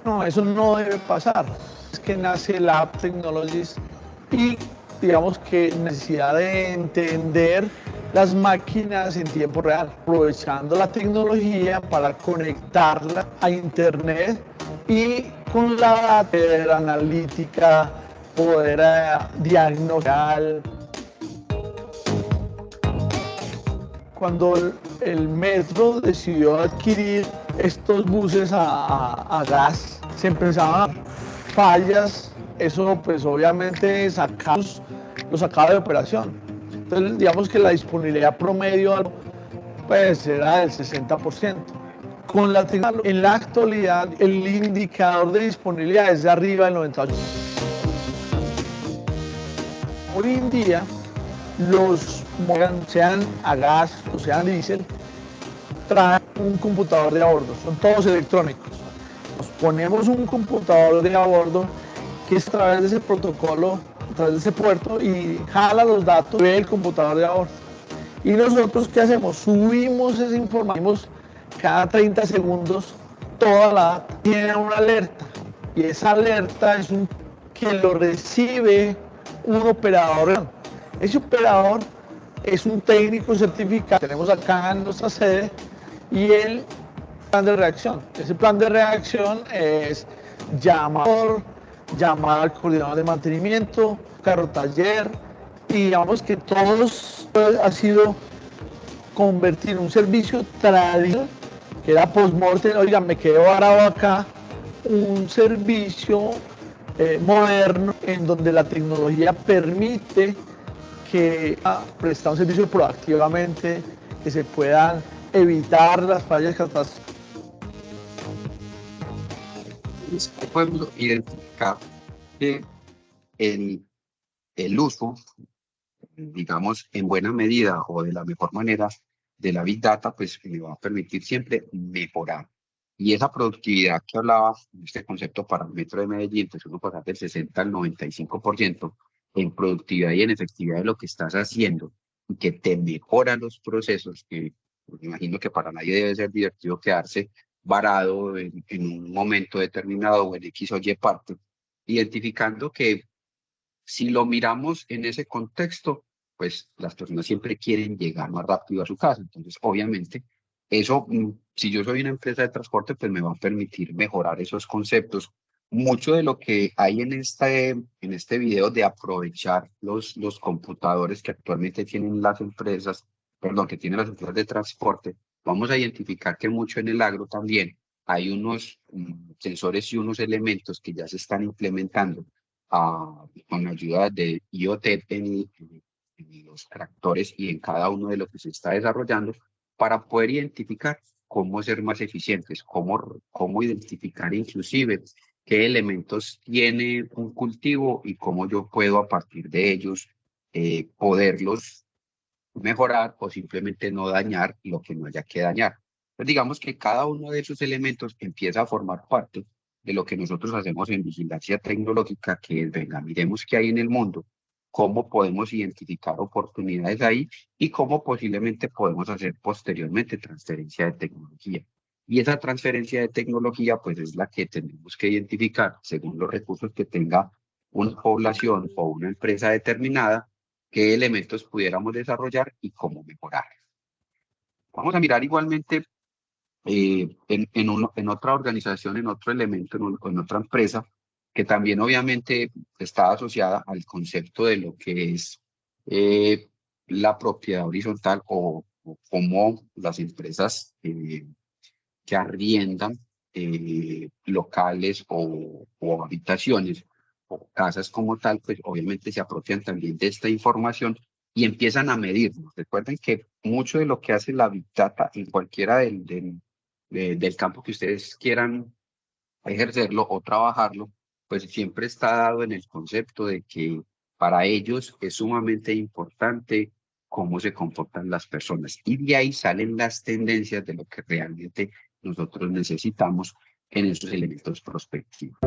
No, eso no debe pasar. Es que nace la App Technologies y digamos que necesidad de entender las máquinas en tiempo real, aprovechando la tecnología para conectarla a internet y con la data analítica poder diagnosticar. Cuando el metro decidió adquirir estos buses a gas, se empezaban fallas, eso pues obviamente lo sacaba de operación. Entonces digamos que la disponibilidad promedio pues era del 60%. Con la tecnología, en la actualidad el indicador de disponibilidad es de arriba del 98%. Hoy en día los sean a gas o sean diésel, traen un computador de a bordo, son todos electrónicos. Nos ponemos un computador de a bordo que es a través de ese protocolo, a través de ese puerto y jala los datos del computador de a bordo. Y nosotros, ¿qué hacemos? Subimos esa información cada 30 segundos, toda la data tiene una alerta y esa alerta es que lo recibe un operador. Ese operador es un técnico certificado que tenemos acá en nuestra sede y el plan de reacción. Ese plan de reacción es llamar al coordinador de mantenimiento, carro taller, y digamos que todos ha sido convertir un servicio tradicional, que era post-mortem, oiga, me quedo varado acá, un servicio moderno en donde la tecnología permite que prestar un servicio proactivamente, que se puedan evitar las fallas catastróficas. Podemos identificar que el uso, digamos, en buena medida o de la mejor manera de la Big Data, pues me va a permitir siempre mejorar. Y esa productividad que hablaba, este concepto para el Metro de Medellín, pues uno pasa del 60 al 95% en productividad y en efectividad de lo que estás haciendo, y que te mejoran los procesos, que pues, me imagino que para nadie debe ser divertido quedarse varado en un momento determinado o en X o Y parte, identificando que si lo miramos en ese contexto, pues las personas siempre quieren llegar más rápido a su casa. Entonces, obviamente, eso, si yo soy una empresa de transporte, pues me va a permitir mejorar esos conceptos. Mucho de lo que hay en este video de aprovechar los computadores que actualmente tienen las empresas, perdón, que tienen las empresas de transporte, vamos a identificar que mucho en el agro también hay unos sensores y unos elementos que ya se están implementando con la ayuda de IoT en los tractores y en cada uno de los que se está desarrollando para poder identificar cómo ser más eficientes, cómo identificar inclusive qué elementos tiene un cultivo y cómo yo puedo a partir de ellos poderlos mejorar o simplemente no dañar lo que no haya que dañar. Pues digamos que cada uno de esos elementos empieza a formar parte de lo que nosotros hacemos en vigilancia tecnológica, que es, venga, miremos qué hay en el mundo, cómo podemos identificar oportunidades ahí y cómo posiblemente podemos hacer posteriormente transferencia de tecnología. Y esa transferencia de tecnología, pues es la que tenemos que identificar según los recursos que tenga una población o una empresa determinada, qué elementos pudiéramos desarrollar y cómo mejorar. Vamos a mirar igualmente en otra organización, en otro elemento, en otra empresa, que también obviamente está asociada al concepto de lo que es la propiedad horizontal o cómo las empresas que arriendan locales o habitaciones o casas como tal, pues obviamente se apropian también de esta información y empiezan a medirnos. Recuerden que mucho de lo que hace la Big Data en cualquiera del campo que ustedes quieran ejercerlo o trabajarlo, pues siempre está dado en el concepto de que para ellos es sumamente importante cómo se comportan las personas. Y de ahí salen las tendencias de lo que realmente nosotros necesitamos en estos elementos prospectivos.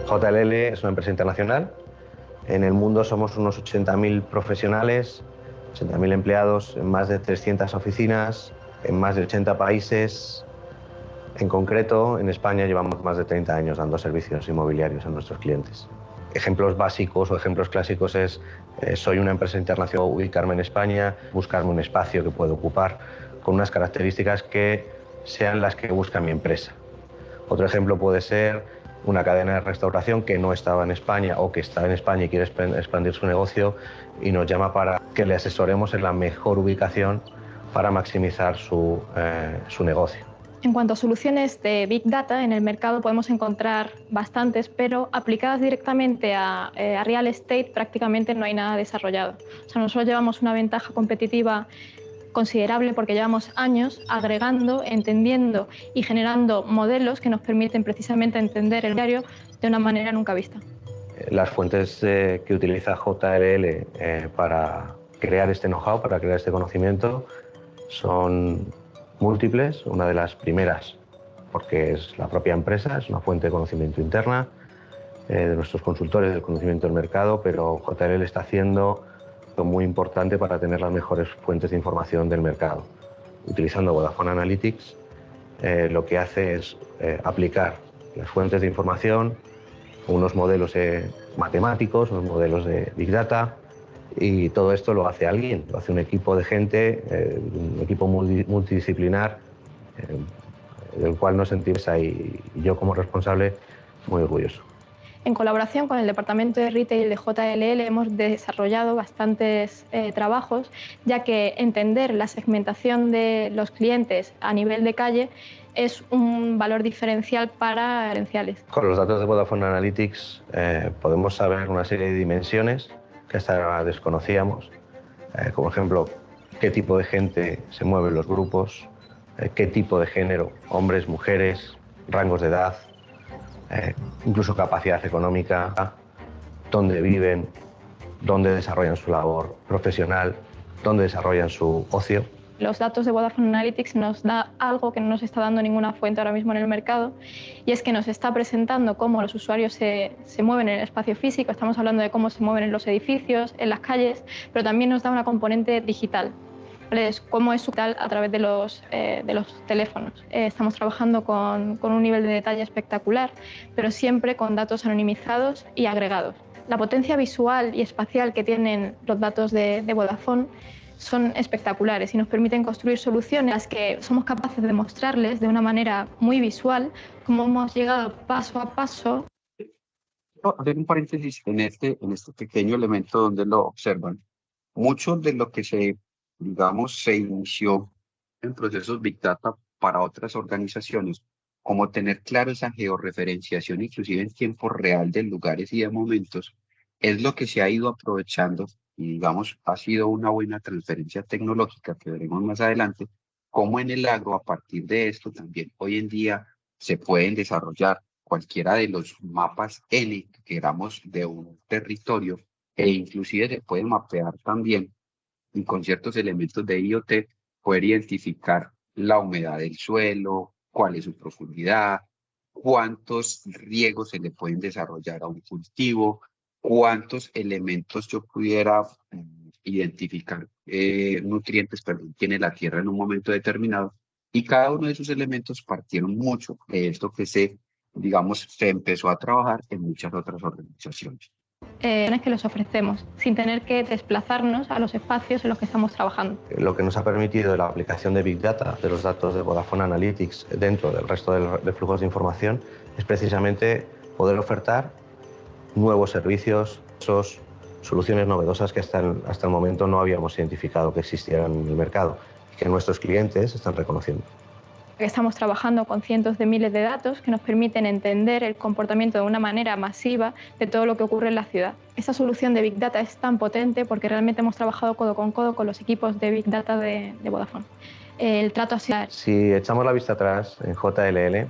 JLL es una empresa internacional. En el mundo somos unos 80.000 profesionales, 80.000 empleados en más de 300 oficinas, en más de 80 países. En concreto, en España llevamos más de 30 años dando servicios inmobiliarios a nuestros clientes. Ejemplos básicos o ejemplos clásicos es soy una empresa internacional, ubicarme en España, buscarme un espacio que pueda ocupar con unas características que sean las que busca mi empresa. Otro ejemplo puede ser una cadena de restauración que no estaba en España o que está en España y quiere expandir su negocio y nos llama para que le asesoremos en la mejor ubicación para maximizar su negocio. En cuanto a soluciones de Big Data, en el mercado podemos encontrar bastantes, pero aplicadas directamente a real estate prácticamente no hay nada desarrollado. O sea, nosotros llevamos una ventaja competitiva considerable porque llevamos años agregando, entendiendo y generando modelos que nos permiten precisamente entender el diario de una manera nunca vista. Las fuentes que utiliza JLL para crear este know-how, para crear este conocimiento, son múltiples. Una de las primeras, porque es la propia empresa, es una fuente de conocimiento interna de nuestros consultores del conocimiento del mercado, pero JLL está haciendo muy importante para tener las mejores fuentes de información del mercado. Utilizando Vodafone Analytics, lo que hace es aplicar las fuentes de información, unos modelos matemáticos, unos modelos de Big Data, y todo esto lo hace alguien, lo hace un equipo de gente, un equipo multidisciplinar, del cual nos sentimos ahí, y yo como responsable muy orgulloso. En colaboración con el departamento de retail de JLL hemos desarrollado bastantes trabajos, ya que entender la segmentación de los clientes a nivel de calle es un valor diferencial para gerenciales. Con los datos de Vodafone Analytics podemos saber una serie de dimensiones que hasta ahora desconocíamos, como ejemplo, qué tipo de gente se mueve en los grupos, qué tipo de género, hombres, mujeres, rangos de edad, incluso capacidad económica, dónde viven, dónde desarrollan su labor profesional, dónde desarrollan su ocio. Los datos de Vodafone Analytics nos da algo que no nos está dando ninguna fuente ahora mismo en el mercado, y es que nos está presentando cómo los usuarios se mueven en el espacio físico. Estamos hablando de cómo se mueven en los edificios, en las calles, pero también nos da una componente digital. Es cómo es su tal a través de los teléfonos. Estamos trabajando con un nivel de detalle espectacular, pero siempre con datos anonimizados y agregados. La potencia visual y espacial que tienen los datos de Vodafone son espectaculares y nos permiten construir soluciones a las que somos capaces de mostrarles de una manera muy visual cómo hemos llegado paso a paso. Hacer un paréntesis en este pequeño elemento donde lo observan. Mucho de lo que se inició en procesos Big Data para otras organizaciones, como tener claro esa georreferenciación, inclusive en tiempo real de lugares y de momentos, es lo que se ha ido aprovechando y, ha sido una buena transferencia tecnológica que veremos más adelante, como en el agro, a partir de esto también hoy en día se pueden desarrollar cualquiera de los mapas N que queramos de un territorio, e inclusive se puede mapear también y con ciertos elementos de IoT poder identificar la humedad del suelo, cuál es su profundidad, cuántos riegos se le pueden desarrollar a un cultivo, cuántos elementos yo pudiera identificar, nutrientes, tiene la tierra en un momento determinado. Y cada uno de esos elementos partieron mucho de esto que se empezó a trabajar en muchas otras organizaciones. Que los ofrecemos sin tener que desplazarnos a los espacios en los que estamos trabajando. Lo que nos ha permitido la aplicación de Big Data, de los datos de Vodafone Analytics dentro del resto de flujos de información, es precisamente poder ofertar nuevos servicios, soluciones novedosas que hasta el momento no habíamos identificado que existieran en el mercado. que nuestros clientes están reconociendo. Estamos trabajando con cientos de miles de datos que nos permiten entender el comportamiento de una manera masiva de todo lo que ocurre en la ciudad. Esta solución de Big Data es tan potente porque realmente hemos trabajado codo con los equipos de Big Data de Vodafone. El trato ha sido... Si echamos la vista atrás en JLL,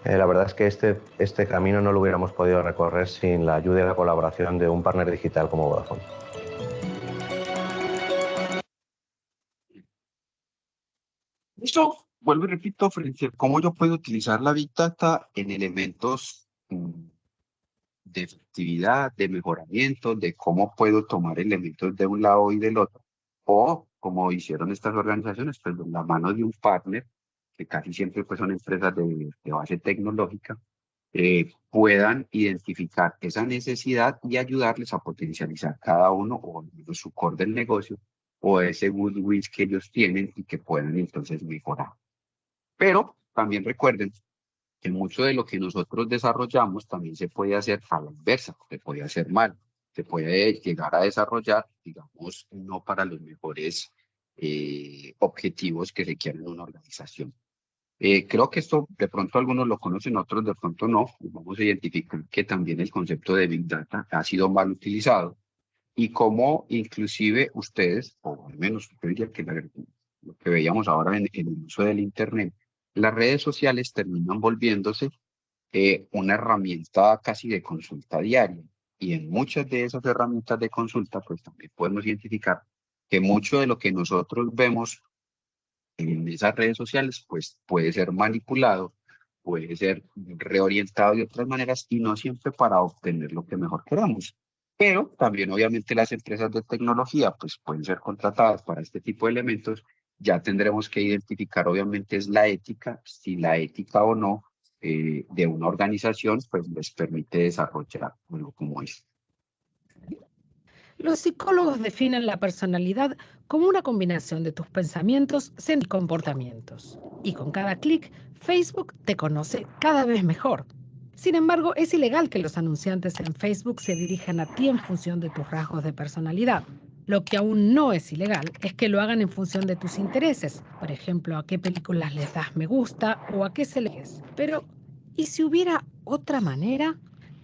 la verdad es que este camino no lo hubiéramos podido recorrer sin la ayuda y la colaboración de un partner digital como Vodafone. Eso, vuelvo y repito, frente a cómo yo puedo utilizar la Big Data en elementos de efectividad, de mejoramiento, de cómo puedo tomar elementos de un lado y del otro, o como hicieron estas organizaciones, pues la mano de un partner, que casi siempre pues, son empresas de base tecnológica, puedan identificar esa necesidad y ayudarles a potencializar cada uno o su core del negocio o ese goodwill que ellos tienen y que puedan entonces mejorar. Pero también recuerden que mucho de lo que nosotros desarrollamos también se puede hacer a la inversa, se puede hacer mal, se puede llegar a desarrollar, digamos, no para los mejores objetivos que se quieren en una organización. Creo que esto de pronto algunos lo conocen, otros de pronto no. Vamos a identificar que también el concepto de Big Data ha sido mal utilizado y cómo inclusive ustedes, o al menos yo diría que lo que veíamos ahora en el uso del Internet, las redes sociales terminan volviéndose una herramienta casi de consulta diaria. Y en muchas de esas herramientas de consulta, pues también podemos identificar que mucho de lo que nosotros vemos en esas redes sociales, pues puede ser manipulado, puede ser reorientado de otras maneras y no siempre para obtener lo que mejor queramos. Pero también obviamente las empresas de tecnología pues pueden ser contratadas para este tipo de elementos. Ya tendremos que identificar obviamente es la ética, si la ética o no de una organización pues les permite desarrollar algo como esto. Los psicólogos definen la personalidad como una combinación de tus pensamientos y comportamientos. Y con cada clic, Facebook te conoce cada vez mejor. Sin embargo, es ilegal que los anunciantes en Facebook se dirijan a ti en función de tus rasgos de personalidad. Lo que aún no es ilegal es que lo hagan en función de tus intereses. Por ejemplo, a qué películas les das me gusta o a qué se les. Pero, ¿y si hubiera otra manera?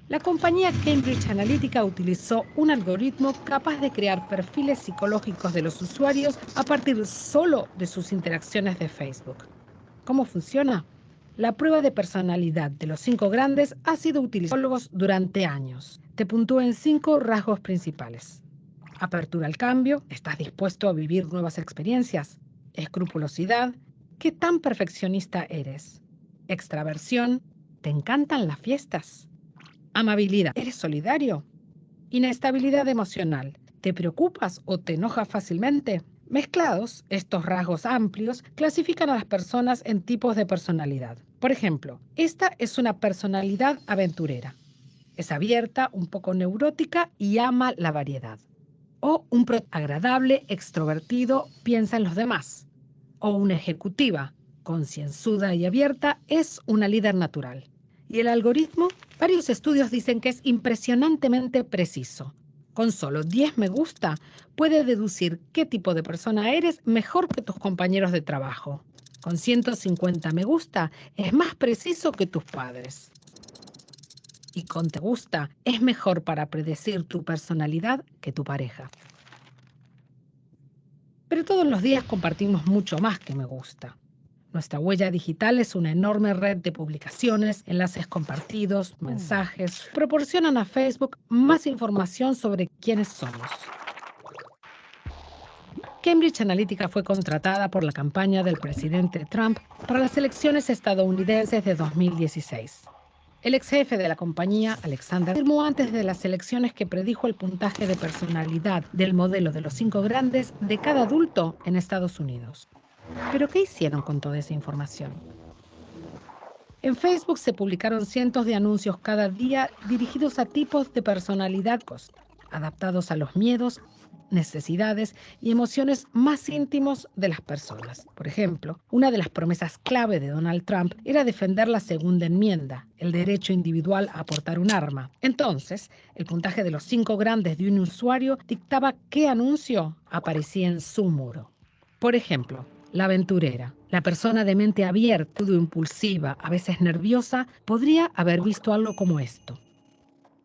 La compañía Cambridge Analytica utilizó un algoritmo capaz de crear perfiles psicológicos de los usuarios a partir solo de sus interacciones de Facebook. ¿Cómo funciona? La prueba de personalidad de los 5 grandes ha sido utilizada por psicólogos durante años. Te puntúa en 5 rasgos principales. Apertura al cambio, ¿estás dispuesto a vivir nuevas experiencias? Escrupulosidad, ¿qué tan perfeccionista eres? Extraversión, ¿te encantan las fiestas? Amabilidad, ¿eres solidario? Inestabilidad emocional, ¿te preocupas o te enojas fácilmente? Mezclados, estos rasgos amplios clasifican a las personas en tipos de personalidad. Por ejemplo, esta es una personalidad aventurera. Es abierta, un poco neurótica y ama la variedad. O un agradable, extrovertido, piensa en los demás. O una ejecutiva, concienzuda y abierta, es una líder natural. Y el algoritmo, varios estudios dicen que es impresionantemente preciso. Con solo 10 me gusta, puede deducir qué tipo de persona eres mejor que tus compañeros de trabajo. Con 150 me gusta, es más preciso que tus padres. Y con te gusta, es mejor para predecir tu personalidad que tu pareja. Pero todos los días compartimos mucho más que me gusta. Nuestra huella digital es una enorme red de publicaciones, enlaces compartidos, mensajes. Proporcionan a Facebook más información sobre quiénes somos. Cambridge Analytica fue contratada por la campaña del presidente Trump para las elecciones estadounidenses de 2016. El ex jefe de la compañía, Alexander, afirmó antes de las elecciones que predijo el puntaje de personalidad del modelo de los 5 grandes de cada adulto en Estados Unidos. ¿Pero qué hicieron con toda esa información? En Facebook se publicaron cientos de anuncios cada día dirigidos a tipos de personalidad adaptados a los miedos, necesidades y emociones más íntimos de las personas. Por ejemplo, una de las promesas clave de Donald Trump era defender la segunda enmienda, el derecho individual a portar un arma. Entonces, el puntaje de los 5 grandes de un usuario dictaba qué anuncio aparecía en su muro. Por ejemplo, la aventurera, la persona de mente abierta, impulsiva, a veces nerviosa, podría haber visto algo como esto.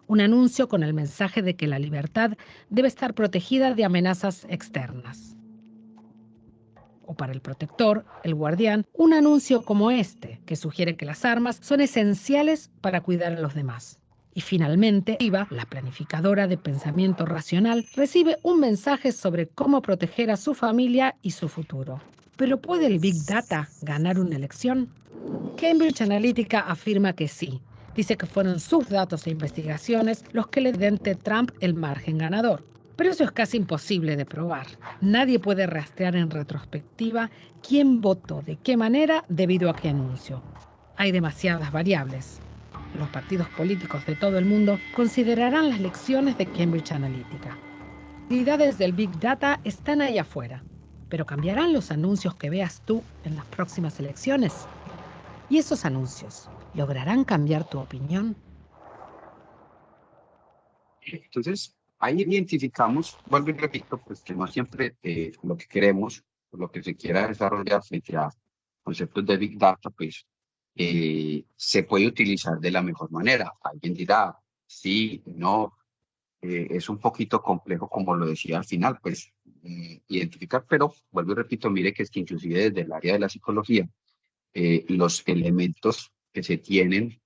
Un anuncio con el mensaje de que la libertad debe estar protegida de amenazas externas. O para el protector, el guardián, un anuncio como este, que sugiere que las armas son esenciales para cuidar a los demás. Y finalmente, Eva, la planificadora de pensamiento racional, recibe un mensaje sobre cómo proteger a su familia y su futuro. ¿Pero puede el Big Data ganar una elección? Cambridge Analytica afirma que sí. Dice que fueron sus datos e investigaciones los que le den a Trump el margen ganador. Pero eso es casi imposible de probar. Nadie puede rastrear en retrospectiva quién votó de qué manera debido a qué anuncio. Hay demasiadas variables. Los partidos políticos de todo el mundo considerarán las lecciones de Cambridge Analytica. Las habilidades del Big Data están ahí afuera, pero ¿cambiarán los anuncios que veas tú en las próximas elecciones? ¿Y esos anuncios lograrán cambiar tu opinión? Entonces, ahí identificamos, vuelvo y repito, pues que no siempre lo que queremos, lo que se quiera desarrollar frente a conceptos de Big Data, pues se puede utilizar de la mejor manera. Alguien dirá, sí, no, es un poquito complejo, como lo decía al final, pues identificar, pero vuelvo y repito, mire que es que inclusive desde el área de la psicología, los elementos que se tienen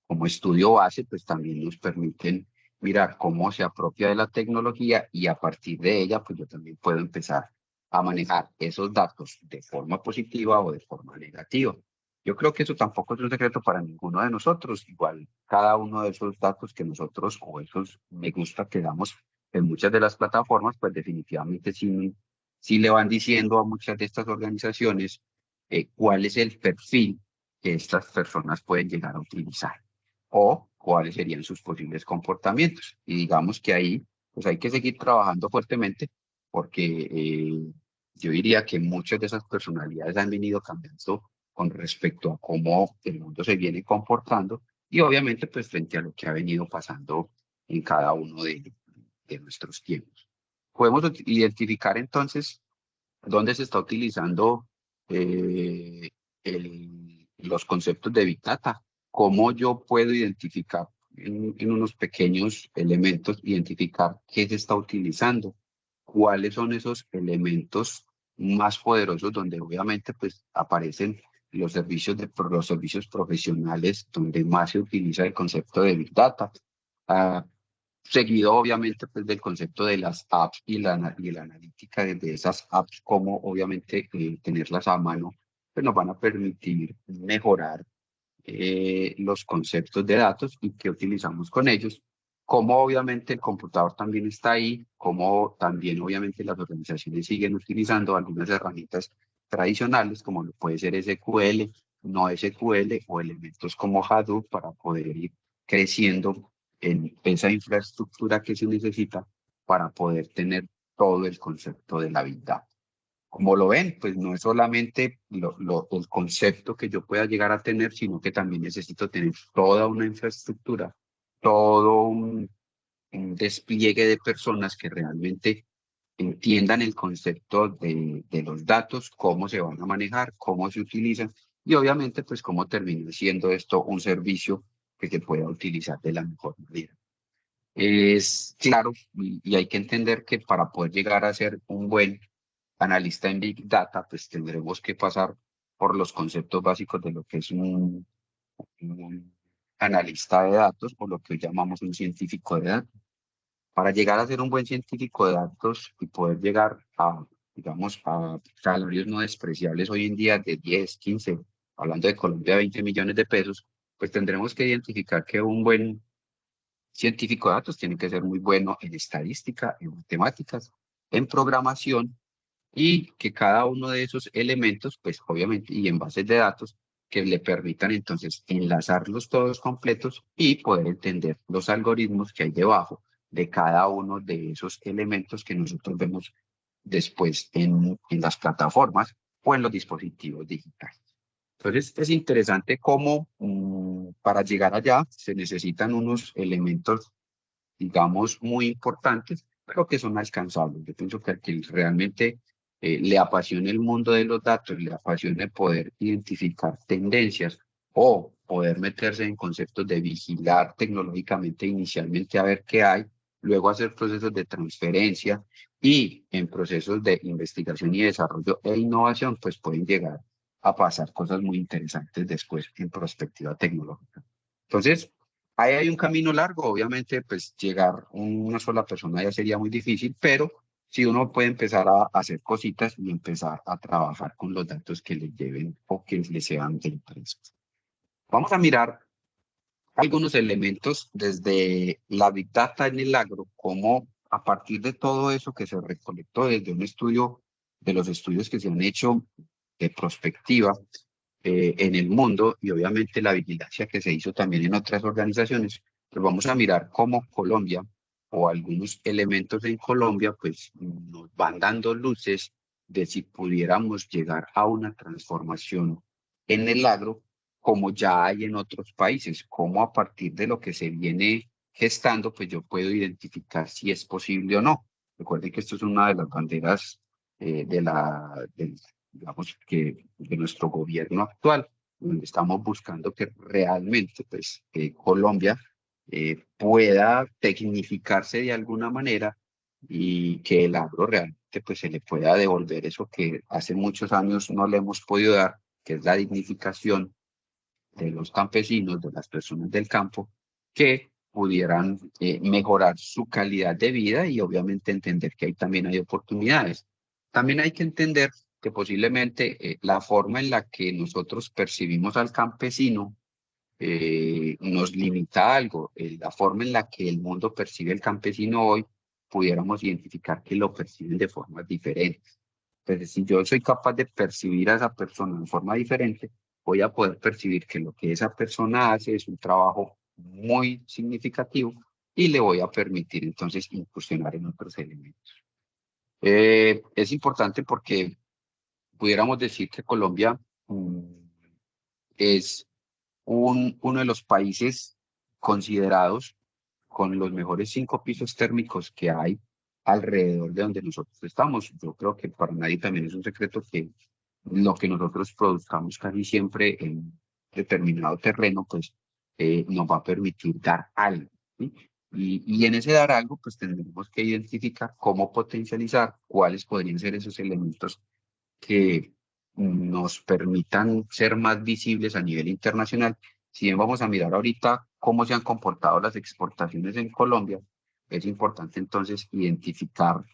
como estudio base, pues también nos permiten mirar cómo se apropia de la tecnología y a partir de ella, pues yo también puedo empezar a manejar esos datos de forma positiva o de forma negativa. Yo creo que eso tampoco es un secreto para ninguno de nosotros. Igual cada uno de esos datos que nosotros o esos me gusta que damos en muchas de las plataformas, pues definitivamente sí le van diciendo a muchas de estas organizaciones cuál es el perfil que estas personas pueden llegar a utilizar o cuáles serían sus posibles comportamientos. Y digamos que ahí pues hay que seguir trabajando fuertemente porque yo diría que muchas de esas personalidades han venido cambiando con respecto a cómo el mundo se viene comportando y obviamente pues frente a lo que ha venido pasando en cada uno de nuestros tiempos. Podemos identificar entonces dónde se está utilizando los conceptos de Big Data, cómo yo puedo identificar en unos pequeños elementos, identificar qué se está utilizando, cuáles son esos elementos más poderosos donde obviamente pues aparecen los servicios profesionales donde más se utiliza el concepto de Big Data. Seguido obviamente pues del concepto de las apps y la analítica de esas apps, como obviamente tenerlas a mano, pues nos van a permitir mejorar los conceptos de datos y qué utilizamos con ellos, como obviamente el computador también está ahí, como también obviamente las organizaciones siguen utilizando algunas herramientas tradicionales como lo puede ser SQL, no SQL o elementos como Hadoop para poder ir creciendo en esa infraestructura que se necesita para poder tener todo el concepto de la Big Data. Como lo ven, pues no es solamente el concepto que yo pueda llegar a tener, sino que también necesito tener toda una infraestructura, todo un despliegue de personas que realmente entiendan el concepto de los datos, cómo se van a manejar, cómo se utilizan y obviamente pues cómo termina siendo esto un servicio que se pueda utilizar de la mejor manera. Es claro y hay que entender que para poder llegar a ser un buen analista en Big Data, pues tendremos que pasar por los conceptos básicos de lo que es un analista de datos o lo que hoy llamamos un científico de datos. Para llegar a ser un buen científico de datos y poder llegar a, digamos, a salarios no despreciables hoy en día de 10, 15, hablando de Colombia, 20 millones de pesos, pues tendremos que identificar que un buen científico de datos tiene que ser muy bueno en estadística, en matemáticas, en programación y que cada uno de esos elementos, pues obviamente, y en bases de datos, que le permitan entonces enlazarlos todos completos y poder entender los algoritmos que hay debajo de cada uno de esos elementos que nosotros vemos después en las plataformas o en los dispositivos digitales. Entonces es interesante cómo para llegar allá se necesitan unos elementos, digamos, muy importantes, pero que son alcanzables. Yo pienso que realmente le apasione el mundo de los datos, le apasione poder identificar tendencias o poder meterse en conceptos de vigilar tecnológicamente inicialmente a ver qué hay, luego hacer procesos de transferencia y en procesos de investigación y desarrollo e innovación, pues pueden llegar a pasar cosas muy interesantes después en perspectiva tecnológica. Entonces, ahí hay un camino largo, obviamente, pues llegar una sola persona ya sería muy difícil, pero si uno puede empezar a hacer cositas y empezar a trabajar con los datos que le lleven o que le sean de interés. Vamos a mirar algunos elementos desde la Big Data en el agro, como a partir de todo eso que se recolectó desde un estudio, de los estudios que se han hecho de prospectiva en el mundo y obviamente la vigilancia que se hizo también en otras organizaciones, pues vamos a mirar cómo Colombia o algunos elementos en Colombia pues nos van dando luces de si pudiéramos llegar a una transformación en el agro como ya hay en otros países, como a partir de lo que se viene gestando, pues yo puedo identificar si es posible o no. Recuerden que esto es una de las banderas digamos que de nuestro gobierno actual, donde estamos buscando que realmente pues, Colombia pueda tecnificarse de alguna manera y que el agro realmente pues, se le pueda devolver eso que hace muchos años no le hemos podido dar, que es la dignificación de los campesinos, de las personas del campo, que pudieran mejorar su calidad de vida y obviamente entender que ahí también hay oportunidades. También hay que entender que posiblemente la forma en la que nosotros percibimos al campesino nos limita a algo. La forma en la que el mundo percibe al campesino hoy, pudiéramos identificar que lo perciben de formas diferentes. Entonces, si yo soy capaz de percibir a esa persona de forma diferente, voy a poder percibir que lo que esa persona hace es un trabajo muy significativo y le voy a permitir entonces incursionar en otros elementos. Es importante porque pudiéramos decir que Colombia es uno de los países considerados con los mejores 5 pisos térmicos que hay alrededor de donde nosotros estamos. Yo creo que para nadie también es un secreto que lo que nosotros produzcamos casi siempre en determinado terreno, pues nos va a permitir dar algo, ¿sí? Y en ese dar algo, pues tendremos que identificar cómo potencializar cuáles podrían ser esos elementos que nos permitan ser más visibles a nivel internacional. Si bien vamos a mirar ahorita cómo se han comportado las exportaciones en Colombia, es importante entonces identificar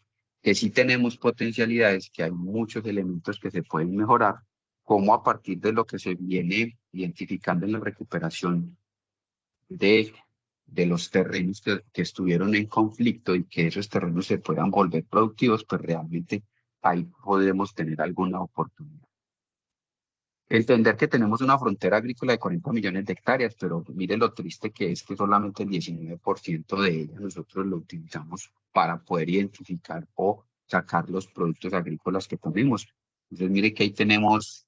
que sí tenemos potencialidades, que hay muchos elementos que se pueden mejorar, como a partir de lo que se viene identificando en la recuperación de los terrenos que estuvieron en conflicto y que esos terrenos se puedan volver productivos, pues realmente ahí podemos tener alguna oportunidad. Entender que tenemos una frontera agrícola de 40 millones de hectáreas, pero mire lo triste que es que solamente el 19% de ella nosotros lo utilizamos para poder identificar o sacar los productos agrícolas que tenemos. Entonces mire que ahí tenemos,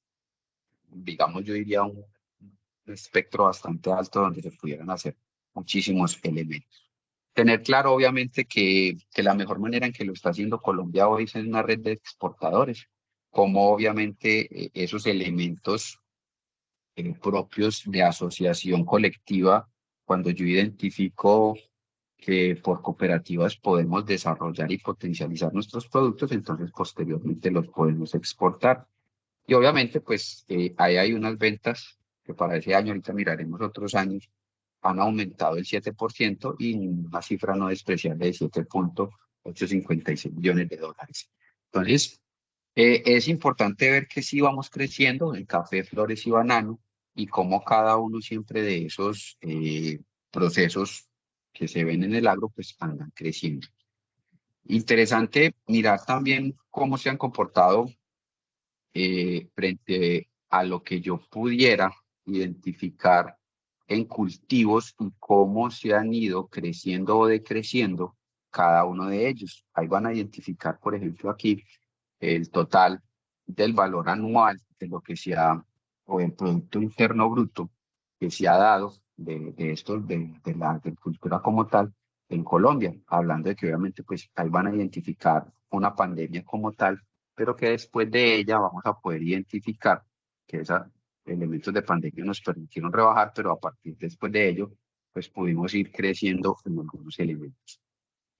digamos, yo diría un espectro bastante alto donde se pudieran hacer muchísimos elementos. Tener claro, obviamente, que la mejor manera en que lo está haciendo Colombia hoy es una red de exportadores, como obviamente esos elementos propios de asociación colectiva, cuando yo identifico que por cooperativas podemos desarrollar y potencializar nuestros productos, entonces posteriormente los podemos exportar. Y obviamente, pues ahí hay unas ventas que para ese año, ahorita miraremos otros años, han aumentado el 7% y una cifra no despreciable de 7.856 millones de dólares. Entonces, es importante ver que sí vamos creciendo en café, flores y banano y cómo cada uno siempre de esos procesos que se ven en el agro, pues andan creciendo. Interesante mirar también cómo se han comportado frente a lo que yo pudiera identificar en cultivos y cómo se han ido creciendo o decreciendo cada uno de ellos. Ahí van a identificar, por ejemplo, aquí el total del valor anual de lo que se ha, o el Producto Interno Bruto que se ha dado de la agricultura como tal en Colombia, hablando de que obviamente pues ahí van a identificar una pandemia como tal pero que después de ella vamos a poder identificar que esos elementos de pandemia nos permitieron rebajar, pero a partir después de ello, pues pudimos ir creciendo en algunos elementos.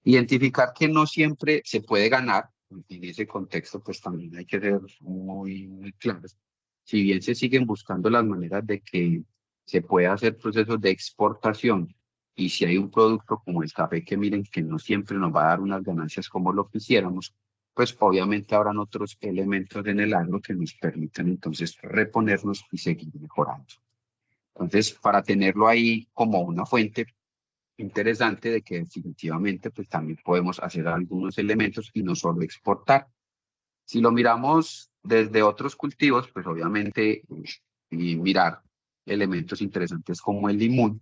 Identificar que no siempre se puede ganar, en ese contexto pues también hay que ser muy claros. Si bien se siguen buscando las maneras de que se pueda hacer procesos de exportación, y si hay un producto como el café que miren que no siempre nos va a dar unas ganancias como lo quisiéramos, pues obviamente habrán otros elementos en el agro que nos permitan entonces reponernos y seguir mejorando. Entonces, para tenerlo ahí como una fuente interesante de que definitivamente pues también podemos hacer algunos elementos y no solo exportar. Si lo miramos desde otros cultivos, pues obviamente y mirar elementos interesantes como el limón,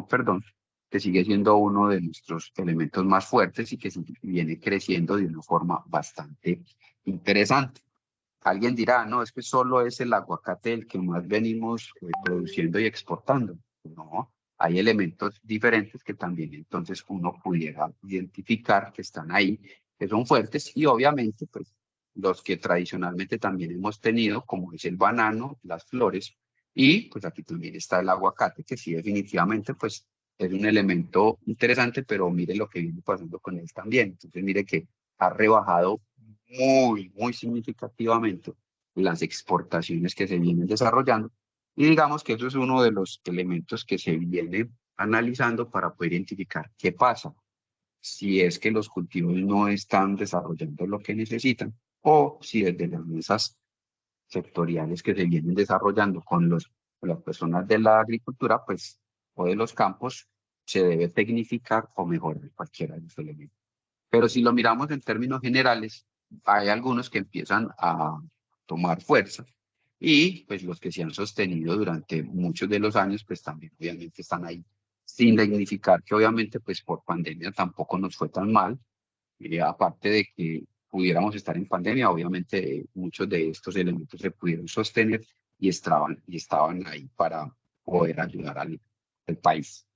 perdón, que sigue siendo uno de nuestros elementos más fuertes y que viene creciendo de una forma bastante interesante. Alguien dirá, no, es que solo es el aguacate el que más venimos produciendo y exportando. No, hay elementos diferentes que también entonces uno pudiera identificar que están ahí, que son fuertes y obviamente pues los que tradicionalmente también hemos tenido, como es el banano, las flores, y pues aquí también está el aguacate, que sí definitivamente pues es un elemento interesante, pero mire lo que viene pasando con él también. Entonces mire que ha rebajado muy significativamente las exportaciones que se vienen desarrollando, y digamos que eso es uno de los elementos que se viene analizando para poder identificar qué pasa si es que los cultivos no están desarrollando lo que necesitan, o si desde las mesas sectoriales que se vienen desarrollando con las personas de la agricultura, pues, o de los campos, se debe tecnificar o mejorar cualquiera de los elementos. Pero si lo miramos en términos generales, hay algunos que empiezan a tomar fuerza, y pues los que se han sostenido durante muchos de los años, pues también obviamente están ahí, sin dignificar que obviamente pues por pandemia tampoco nos fue tan mal. Aparte de que pudiéramos estar en pandemia, obviamente muchos de estos elementos se pudieron sostener y estaban ahí para poder ayudar al país.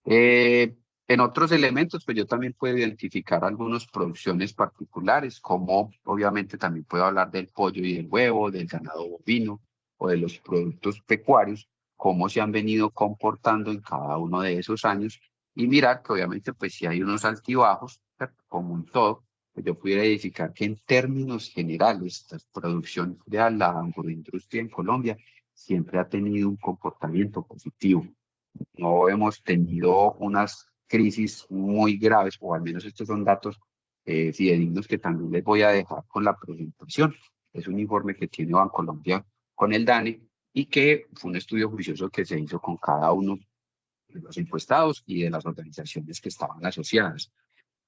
En otros elementos, pues yo también puedo identificar algunas producciones particulares, como obviamente también puedo hablar del pollo y del huevo, del ganado bovino o de los productos pecuarios, cómo se han venido comportando en cada uno de esos años, y mirar que obviamente pues si hay unos altibajos, como en todo, pues yo pudiera identificar que en términos generales la producción de la agroindustria en Colombia siempre ha tenido un comportamiento positivo. No hemos tenido unas crisis muy graves, o al menos estos son datos fidedignos que también les voy a dejar con la presentación. Es un informe que tiene Bancolombia con el DANE, y que fue un estudio juicioso que se hizo con cada uno de los encuestados y de las organizaciones que estaban asociadas.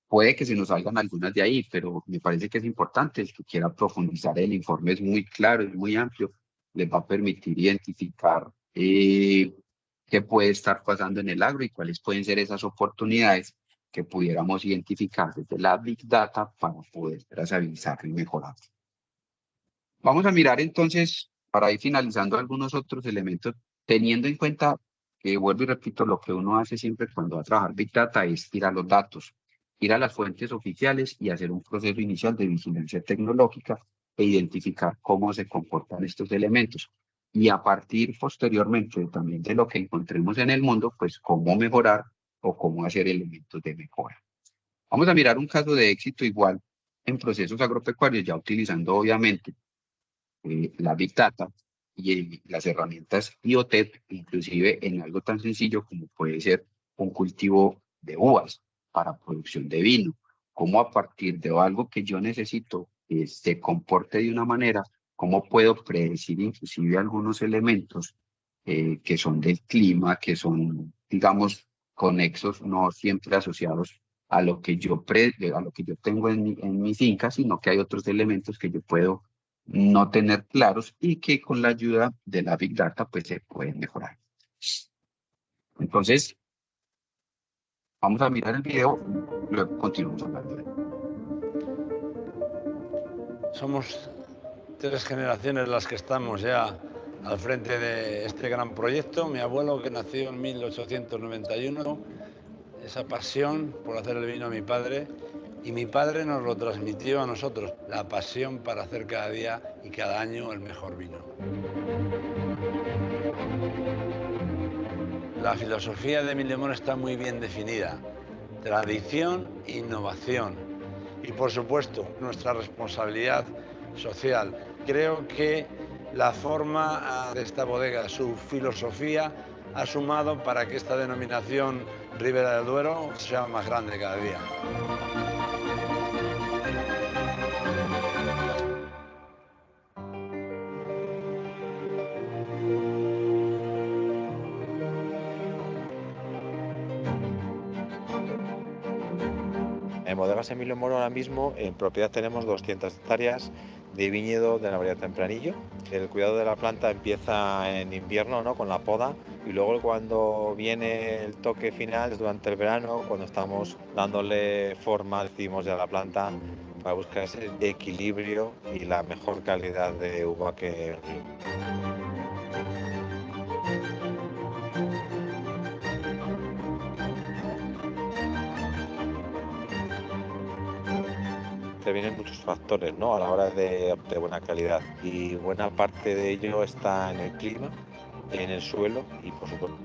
Puede que se nos salgan algunas de ahí, pero me parece que es importante. El que quiera profundizar, el informe es muy claro, es muy amplio, les va a permitir identificar qué puede estar pasando en el agro y cuáles pueden ser esas oportunidades que pudiéramos identificar desde la Big Data para poder trazabilizarlo y mejorarlo. Vamos a mirar entonces, para ir finalizando, algunos otros elementos, teniendo en cuenta que, vuelvo y repito, lo que uno hace siempre cuando va a trabajar Big Data es ir a los datos, ir a las fuentes oficiales y hacer un proceso inicial de vigilancia tecnológica e identificar cómo se comportan estos elementos. Y a partir posteriormente también de lo que encontremos en el mundo, pues cómo mejorar o cómo hacer elementos de mejora. Vamos a mirar un caso de éxito igual en procesos agropecuarios, ya utilizando obviamente la Big Data y las herramientas IoT, inclusive en algo tan sencillo como puede ser un cultivo de uvas para producción de vino, cómo a partir de algo que yo necesito que se comporte de una manera, cómo puedo predecir inclusive algunos elementos que son del clima, que son, digamos, conexos, no siempre asociados a lo que yo tengo en mi finca, sino que hay otros elementos que yo puedo no tener claros y que con la ayuda de la Big Data pues se pueden mejorar. Entonces, vamos a mirar el video, luego continuamos hablando. Somos 3 generaciones las que estamos ya al frente de este gran proyecto. Mi abuelo, que nació en 1891, esa pasión por hacer el vino a mi padre, Y mi padre nos lo transmitió a nosotros, la pasión para hacer cada día y cada año el mejor vino. La filosofía de Emilio Mora está muy bien definida. Tradición, innovación y, por supuesto, nuestra responsabilidad social. Creo que la forma de esta bodega, su filosofía, ha sumado para que esta denominación Ribera del Duero sea más grande cada día. En Bodegas Emilio Mora ahora mismo en propiedad tenemos 200 hectáreas de viñedo de la variedad Tempranillo. El cuidado de la planta empieza en invierno, ¿no?, con la poda, y luego cuando viene el toque final es durante el verano, cuando estamos dándole forma, decimos, ya a la planta para buscar ese equilibrio y la mejor calidad de uva que... Intervienen muchos factores, ¿no?, a la hora de buena calidad, y buena parte de ello está en el clima, en el suelo y por supuesto.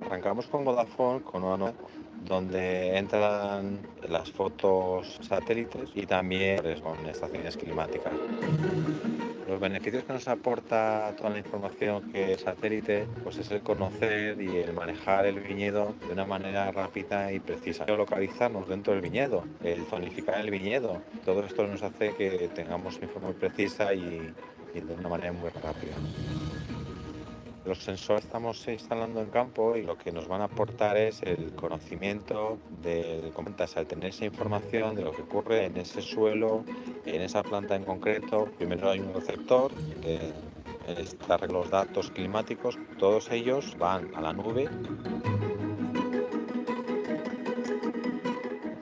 Arrancamos con Vodafone, con una nota donde entran las fotos satélites y también con estaciones climáticas. Los beneficios que nos aporta toda la información que es satélite, pues es el conocer y el manejar el viñedo de una manera rápida y precisa. Localizarnos dentro del viñedo, el zonificar el viñedo, todo esto nos hace que tengamos información muy precisa y de una manera muy rápida. Los sensores estamos instalando en campo y lo que nos van a aportar es el conocimiento de comentas, al tener esa información de lo que ocurre en ese suelo, en esa planta en concreto. Primero hay un receptor que extrae los datos climáticos, todos ellos van a la nube.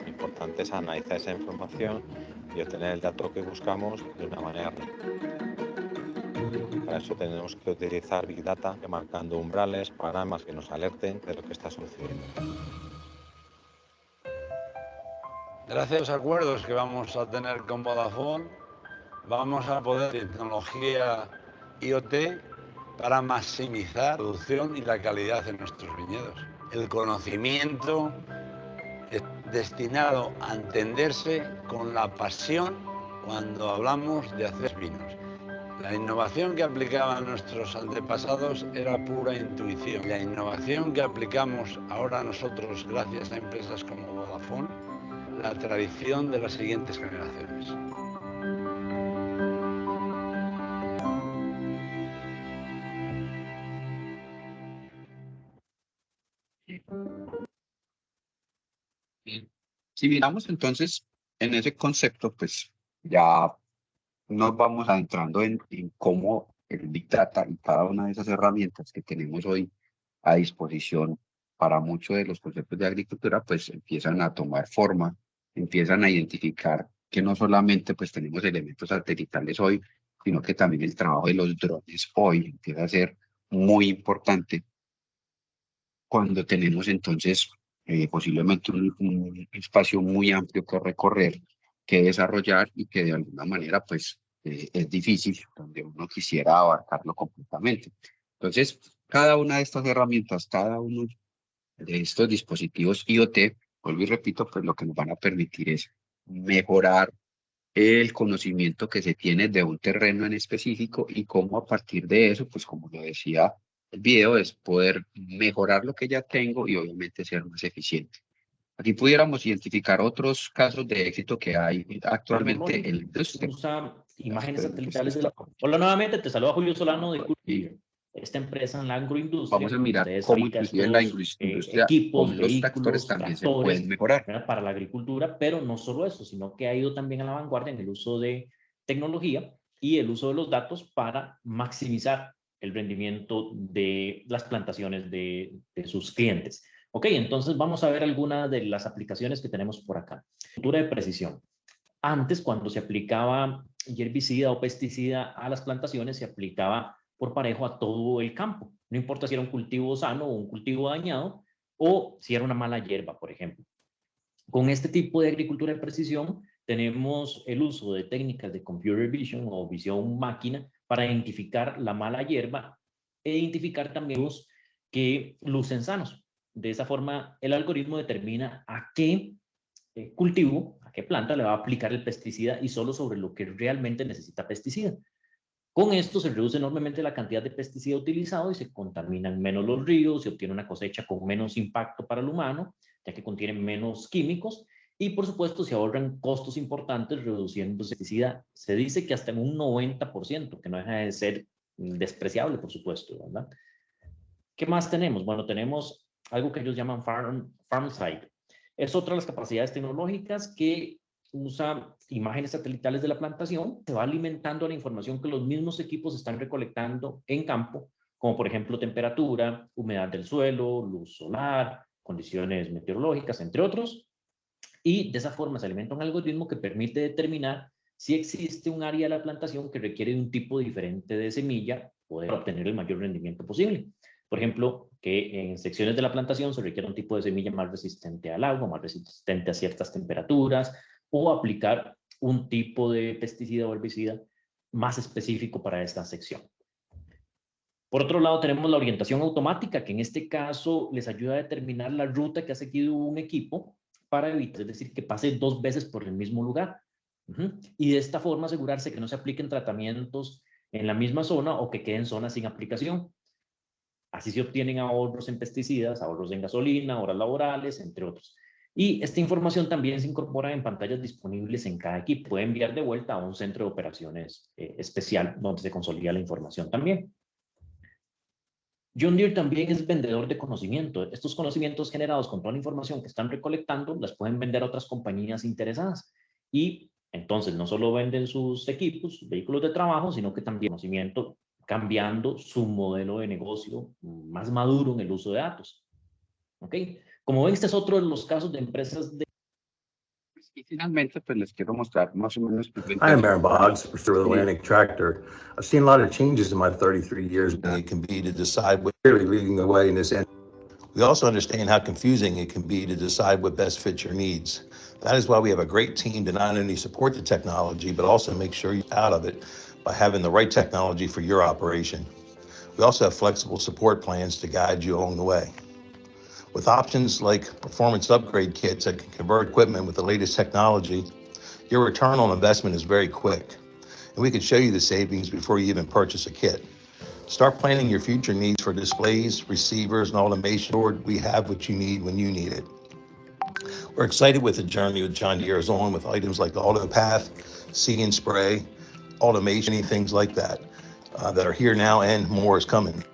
Lo importante es analizar esa información y obtener el dato que buscamos de una manera rápida. Para eso tenemos que utilizar Big Data, marcando umbrales, paradas que nos alerten de lo que está sucediendo. Gracias a los acuerdos que vamos a tener con Vodafone, vamos a poder tecnología IoT para maximizar la producción y la calidad de nuestros viñedos. El conocimiento es destinado a entenderse con la pasión cuando hablamos de hacer vinos. La innovación que aplicaban nuestros antepasados era pura intuición. La innovación que aplicamos ahora nosotros, gracias a empresas como Vodafone, la tradición de las siguientes generaciones. Si miramos entonces en ese concepto, pues ya nos vamos adentrando en cómo el Big Data y cada una de esas herramientas que tenemos hoy a disposición para muchos de los conceptos de agricultura, pues empiezan a tomar forma, empiezan a identificar que no solamente pues tenemos elementos satelitales hoy, sino que también el trabajo de los drones hoy empieza a ser muy importante cuando tenemos entonces posiblemente un espacio muy amplio que recorrer, que desarrollar y que de alguna manera pues es difícil donde uno quisiera abarcarlo completamente. Entonces, cada una de estas herramientas, cada uno de estos dispositivos IoT, vuelvo y repito, pues lo que nos van a permitir es mejorar el conocimiento que se tiene de un terreno en específico y cómo a partir de eso, pues como lo decía el video, es poder mejorar lo que ya tengo y obviamente ser más eficiente. Aquí pudiéramos identificar otros casos de éxito que hay actualmente en la industria. Usa imágenes satelitales de la... Hola, nuevamente, te saluda Julio Solano de Cultivo. Esta empresa en la agroindustria. Vamos a mirar cómo inclusive en la industria equipos, con los tractores también se pueden mejorar. Para la agricultura, pero no solo eso, sino que ha ido también a la vanguardia en el uso de tecnología y el uso de los datos para maximizar el rendimiento de las plantaciones de sus clientes. Ok, entonces vamos a ver algunas de las aplicaciones que tenemos por acá. Agricultura de precisión. Antes, cuando se aplicaba herbicida o pesticida a las plantaciones, se aplicaba por parejo a todo el campo. No importa si era un cultivo sano o un cultivo dañado, o si era una mala hierba, por ejemplo. Con este tipo de agricultura de precisión tenemos el uso de técnicas de computer vision o visión máquina para identificar la mala hierba e identificar también los que lucen sanos. De esa forma, el algoritmo determina a qué cultivo, a qué planta le va a aplicar el pesticida y solo sobre lo que realmente necesita pesticida. Con esto se reduce enormemente la cantidad de pesticida utilizado y se contaminan menos los ríos, se obtiene una cosecha con menos impacto para el humano, ya que contiene menos químicos, y por supuesto se ahorran costos importantes reduciendo pesticida. Se dice que hasta en un 90%, que no deja de ser despreciable, por supuesto, ¿verdad? ¿Qué más tenemos? Bueno, tenemos algo que ellos llaman FarmSight. Es otra de las capacidades tecnológicas que usa imágenes satelitales de la plantación, se va alimentando a la información que los mismos equipos están recolectando en campo, como por ejemplo temperatura, humedad del suelo, luz solar, condiciones meteorológicas, entre otros, y de esa forma se alimenta un algoritmo que permite determinar si existe un área de la plantación que requiere de un tipo diferente de semilla, poder obtener el mayor rendimiento posible. Por ejemplo, que en secciones de la plantación se requiere un tipo de semilla más resistente al agua, más resistente a ciertas temperaturas, o aplicar un tipo de pesticida o herbicida más específico para esta sección. Por otro lado, tenemos la orientación automática, que en este caso les ayuda a determinar la ruta que ha seguido un equipo para evitar, es decir, que pase 2 veces por el mismo lugar. Y de esta forma asegurarse que no se apliquen tratamientos en la misma zona o que queden zonas sin aplicación. Así se obtienen ahorros en pesticidas, ahorros en gasolina, horas laborales, entre otros. Y esta información también se incorpora en pantallas disponibles en cada equipo. Puede enviar de vuelta a un centro de operaciones especial donde se consolida la información también. John Deere también es vendedor de conocimiento. Estos conocimientos generados con toda la información que están recolectando las pueden vender a otras compañías interesadas. Y entonces no solo venden sus equipos, vehículos de trabajo, sino que también conocimiento cambiando su modelo de negocio más maduro en el uso de datos. ¿Ok? Como ven, este es otro de los casos de empresas de... Y finalmente, pues les quiero mostrar más o menos. Hi, I'm Aaron Boggs with the Atlantic Tractor. I've seen a lot of changes in my 33 years. It can be to decide what really leading the way in this end. We also understand how confusing it can be to decide what best fits your needs. That is why we have a great team to not only support the technology, but also make sure you're out of it by having the right technology for your operation. We also have flexible support plans to guide you along the way. With options like performance upgrade kits that can convert equipment with the latest technology, your return on investment is very quick. And we can show you the savings before you even purchase a kit. Start planning your future needs for displays, receivers, and automation. We have what you need when you need it. We're excited with the journey with John Deere is on with items like AutoPath, See and Spray, automation, things like that, that are here now and more is coming.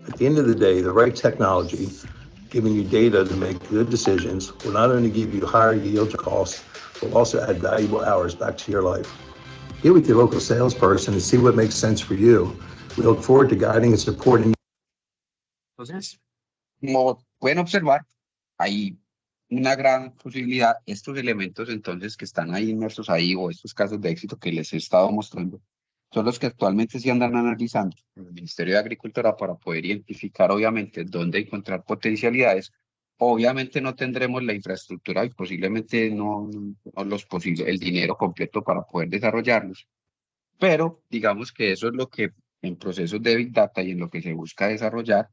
At the end of the day, the right technology, giving you data to make good decisions, will not only give you higher yields or costs, but will also add valuable hours back to your life. Get with your local salesperson and see what makes sense for you. We look forward to guiding and supporting you. Entonces, como pueden observar, hay una gran posibilidad, estos elementos entonces que están ahí inmersos ahí, o estos casos de éxito que les he estado mostrando, son los que actualmente se andan analizando en el Ministerio de Agricultura para poder identificar obviamente dónde encontrar potencialidades. Obviamente no tendremos la infraestructura y posiblemente no el dinero completo para poder desarrollarlos, pero digamos que eso es lo que en procesos de Big Data y en lo que se busca desarrollar,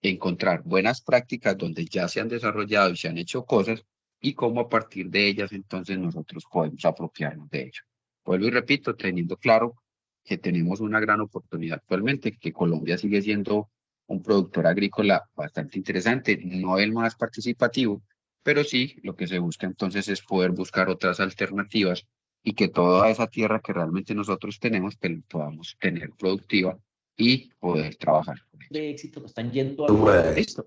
encontrar buenas prácticas donde ya se han desarrollado y se han hecho cosas y cómo a partir de ellas entonces nosotros podemos apropiarnos de ello. Vuelvo y repito, teniendo claro que tenemos una gran oportunidad actualmente, que Colombia sigue siendo un productor agrícola bastante interesante, no el más participativo, pero sí lo que se busca entonces es poder buscar otras alternativas y que toda esa tierra que realmente nosotros tenemos, que podamos tener productiva y poder trabajar. De éxito que están yendo a... Listo.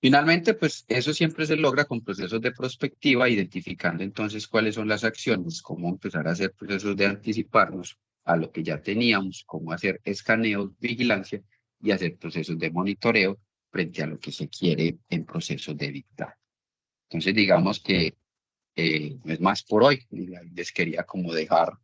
Finalmente, pues eso siempre se logra con procesos de prospectiva, identificando entonces cuáles son las acciones, cómo empezar a hacer procesos de anticiparnos a lo que ya teníamos, cómo hacer escaneo, vigilancia y hacer procesos de monitoreo frente a lo que se quiere en procesos de Big Data. Entonces, digamos que no es más por hoy. Les quería como dejar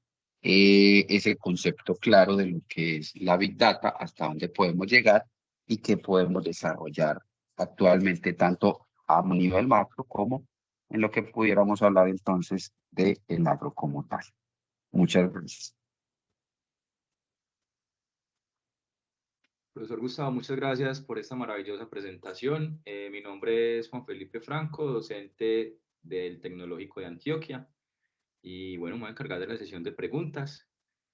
ese concepto claro de lo que es la Big Data, hasta dónde podemos llegar y qué podemos desarrollar actualmente, tanto a nivel macro como en lo que pudiéramos hablar entonces de el agro como tal. Muchas gracias. Profesor Gustavo, muchas gracias por esta maravillosa presentación. Mi nombre es Juan Felipe Franco, docente del Tecnológico de Antioquia. Y bueno, me voy a encargar de la sesión de preguntas.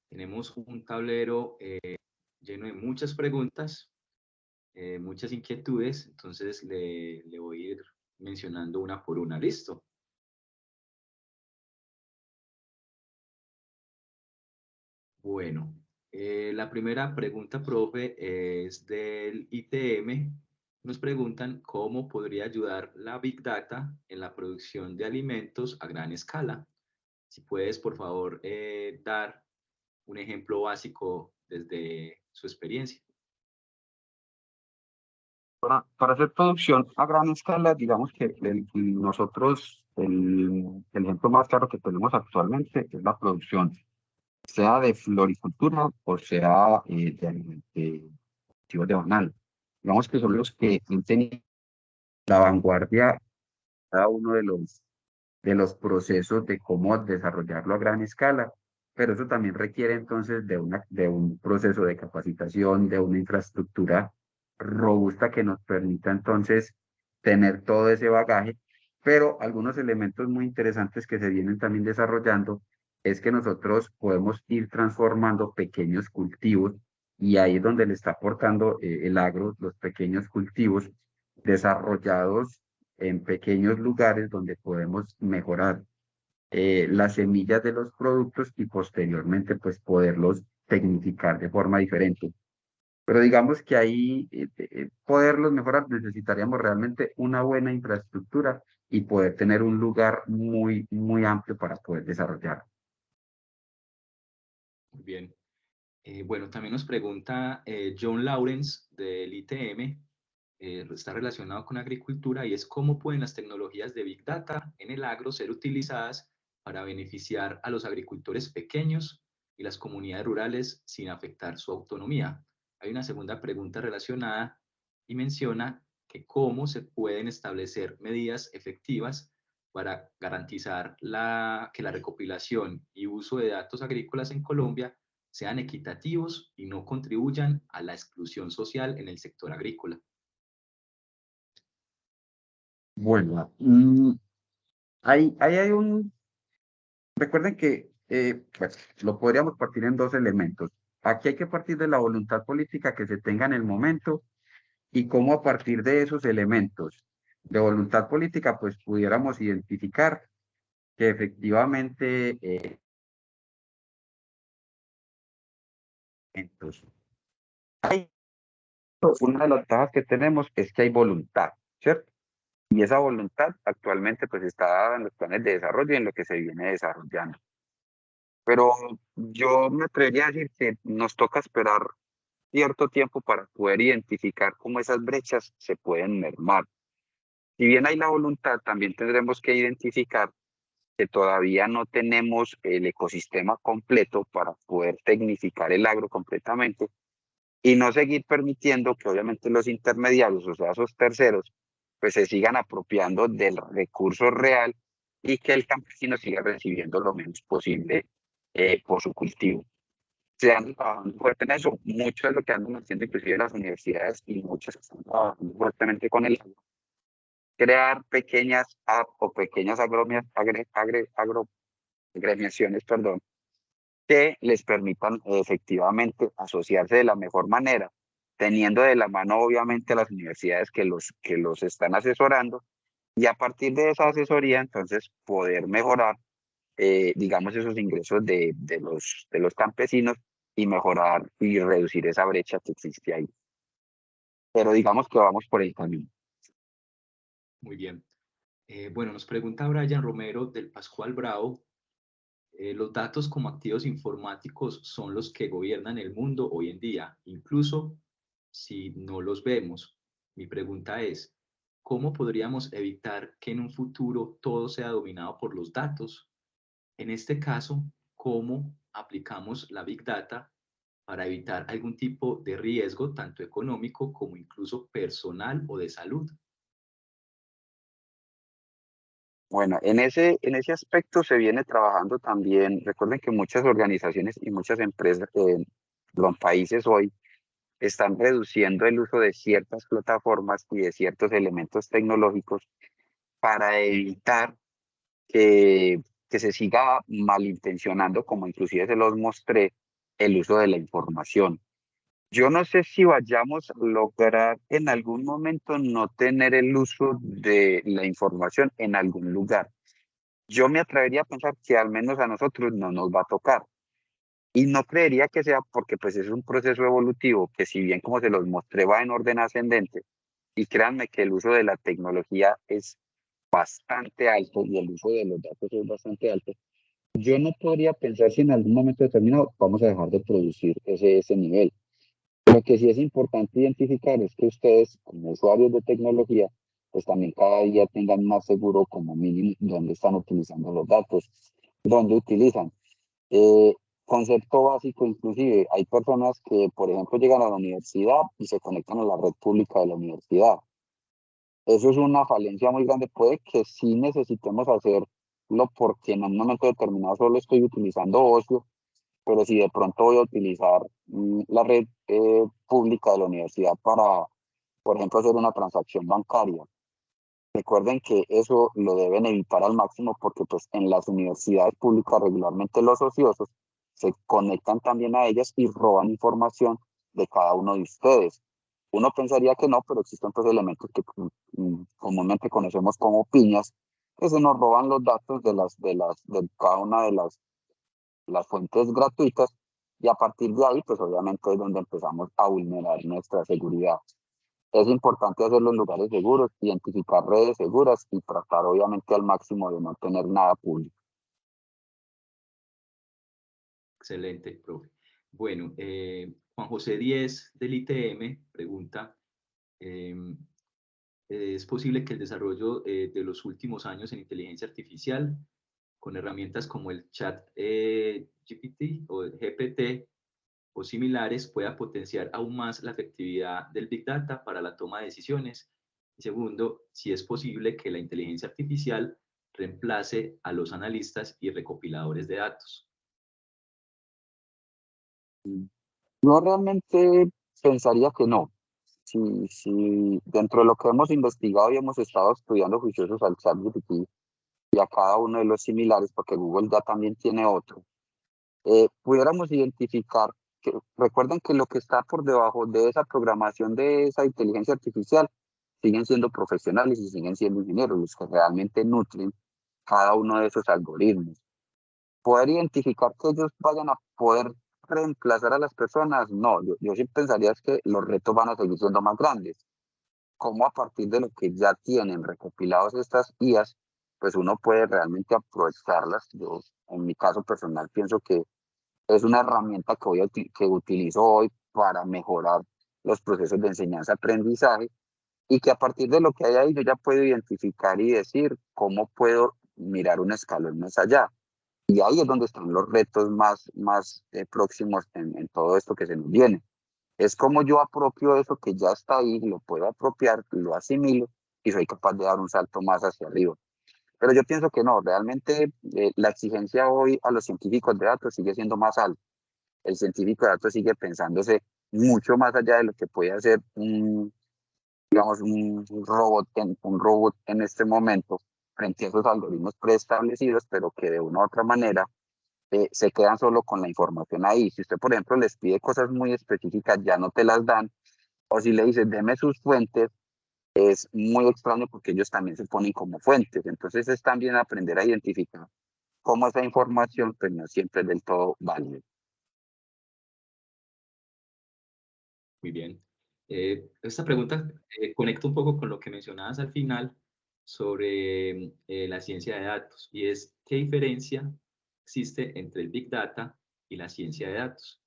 Tenemos un tablero lleno de muchas preguntas, muchas inquietudes, entonces le voy a ir mencionando una por una. ¿Listo? Bueno, la primera pregunta, profe, es del ITM. Nos preguntan cómo podría ayudar la Big Data en la producción de alimentos a gran escala. Si puedes, por favor, dar un ejemplo básico desde su experiencia. Para hacer producción a gran escala, digamos que nosotros, el ejemplo más claro que tenemos actualmente es la producción, sea de floricultura o sea de cultivos de banano. Digamos que son los que han tenido la vanguardia cada uno de los procesos de cómo desarrollarlo a gran escala, pero eso también requiere entonces de un proceso de capacitación, de una infraestructura robusta que nos permita entonces tener todo ese bagaje, pero algunos elementos muy interesantes que se vienen también desarrollando es que nosotros podemos ir transformando pequeños cultivos y ahí es donde le está aportando el agro, los pequeños cultivos desarrollados en pequeños lugares donde podemos mejorar las semillas de los productos y posteriormente pues poderlos tecnificar de forma diferente. Pero digamos que ahí poderlos mejorar necesitaríamos realmente una buena infraestructura y poder tener un lugar muy, muy amplio para poder desarrollar. Muy bien. Bueno, también nos pregunta John Lawrence del ITM, está relacionado con agricultura y es cómo pueden las tecnologías de Big Data en el agro ser utilizadas para beneficiar a los agricultores pequeños y las comunidades rurales sin afectar su autonomía. Hay una segunda pregunta relacionada y menciona que cómo se pueden establecer medidas efectivas para garantizar que la recopilación y uso de datos agrícolas en Colombia sean equitativos y no contribuyan a la exclusión social en el sector agrícola. Bueno, ahí hay un... Recuerden que pues, lo podríamos partir en dos elementos. Aquí hay que partir de la voluntad política que se tenga en el momento y cómo a partir de esos elementos de voluntad política, pues pudiéramos identificar que efectivamente entonces, una de las ventajas que tenemos es que hay voluntad, ¿cierto? Y esa voluntad actualmente pues está dada en los planes de desarrollo y en lo que se viene desarrollando. Pero yo me atrevería a decir que nos toca esperar cierto tiempo para poder identificar cómo esas brechas se pueden mermar. Si bien hay la voluntad, también tendremos que identificar que todavía no tenemos el ecosistema completo para poder tecnificar el agro completamente y no seguir permitiendo que obviamente los intermediarios, o sea, esos terceros, pues se sigan apropiando del recurso real y que el campesino siga recibiendo lo menos posible por su cultivo. Se han trabajando fuerte en eso, mucho de lo que andan haciendo inclusive las universidades y muchas están trabajando fuertemente con el agro. Crear pequeñas apps o pequeñas agremiaciones, perdón, que les permitan efectivamente asociarse de la mejor manera, teniendo de la mano obviamente a las universidades que los están asesorando y a partir de esa asesoría entonces poder mejorar, digamos, esos ingresos de los campesinos y mejorar y reducir esa brecha que existe ahí. Pero digamos que vamos por el camino. Muy bien. Bueno, nos pregunta Brian Romero del Pascual Bravo. Los datos como activos informáticos son los que gobiernan el mundo hoy en día, incluso si no los vemos. Mi pregunta es, ¿cómo podríamos evitar que en un futuro todo sea dominado por los datos? En este caso, ¿cómo aplicamos la Big Data para evitar algún tipo de riesgo, tanto económico como incluso personal o de salud? Bueno, en ese aspecto se viene trabajando también. Recuerden que muchas organizaciones y muchas empresas, los países hoy están reduciendo el uso de ciertas plataformas y de ciertos elementos tecnológicos para evitar que se siga malintencionando, como inclusive se los mostré, el uso de la información. Yo no sé si vayamos a lograr en algún momento no tener el uso de la información en algún lugar. Yo me atrevería a pensar que al menos a nosotros no nos va a tocar. Y no creería que sea porque pues es un proceso evolutivo que, si bien como se los mostré va en orden ascendente, y créanme que el uso de la tecnología es bastante alto y el uso de los datos es bastante alto, yo no podría pensar si en algún momento determinado vamos a dejar de producir ese nivel. Lo que sí es importante identificar es que ustedes, como usuarios de tecnología, pues también cada día tengan más seguro como mínimo dónde están utilizando los datos, dónde utilizan. Eh, Concepto básico, inclusive, hay personas que, por ejemplo, llegan a la universidad y se conectan a la red pública de la universidad. Eso es una falencia muy grande. Puede que sí necesitemos hacerlo porque en un momento determinado solo estoy utilizando ocio, pero si de pronto voy a utilizar la red pública de la universidad para, por ejemplo, hacer una transacción bancaria, recuerden que eso lo deben evitar al máximo porque pues en las universidades públicas regularmente los ociosos se conectan también a ellas y roban información de cada uno de ustedes. Uno pensaría que no, pero existen pues elementos que comúnmente conocemos como piñas, que se nos roban los datos de cada una de las fuentes gratuitas, y a partir de ahí pues obviamente es donde empezamos a vulnerar nuestra seguridad. Es importante hacerlo en lugares seguros, identificar redes seguras y tratar obviamente al máximo de no tener nada público. Excelente, profe. Bueno, Juan José Díez del ITM pregunta, ¿es posible que el desarrollo de los últimos años en inteligencia artificial con herramientas como el chat GPT o el GPT o similares pueda potenciar aún más la efectividad del Big Data para la toma de decisiones? Y segundo, si es posible que la inteligencia artificial reemplace a los analistas y recopiladores de datos. Yo realmente pensaría que no. Si dentro de lo que hemos investigado y hemos estado estudiando juiciosos al ChatGPT y a cada uno de los similares, porque Google ya también tiene otro, pudiéramos identificar que, recuerden que lo que está por debajo de esa programación de esa inteligencia artificial siguen siendo profesionales y siguen siendo ingenieros los que realmente nutren cada uno de esos algoritmos. Poder identificar que ellos vayan a poder reemplazar a las personas, no, yo sí pensaría es que los retos van a seguir siendo más grandes. Cómo a partir de lo que ya tienen recopilados estas IAs, pues uno puede realmente aprovecharlas. Yo, en mi caso personal, pienso que es una herramienta que utilizo hoy para mejorar los procesos de enseñanza-aprendizaje, y que a partir de lo que hay ahí yo ya puedo identificar y decir cómo puedo mirar un escalón más allá. Y ahí es donde están los retos más próximos en todo esto que se nos viene. Es como yo apropio eso que ya está ahí, lo puedo apropiar, lo asimilo y soy capaz de dar un salto más hacia arriba. Pero yo pienso que no, realmente la exigencia hoy a los científicos de datos sigue siendo más alta. El científico de datos sigue pensándose mucho más allá de lo que puede hacer digamos, un robot en este momento frente a esos algoritmos preestablecidos, pero que de una u otra manera se quedan solo con la información ahí. Si usted, por ejemplo, les pide cosas muy específicas, ya no te las dan, o si le dices, deme sus fuentes, es muy extraño porque ellos también se ponen como fuentes. Entonces es también aprender a identificar cómo esa información pues no siempre es del todo válida. Muy bien. Esta pregunta conecta un poco con lo que mencionabas al final sobre la ciencia de datos, y es ¿qué diferencia existe entre el Big Data y la ciencia de datos?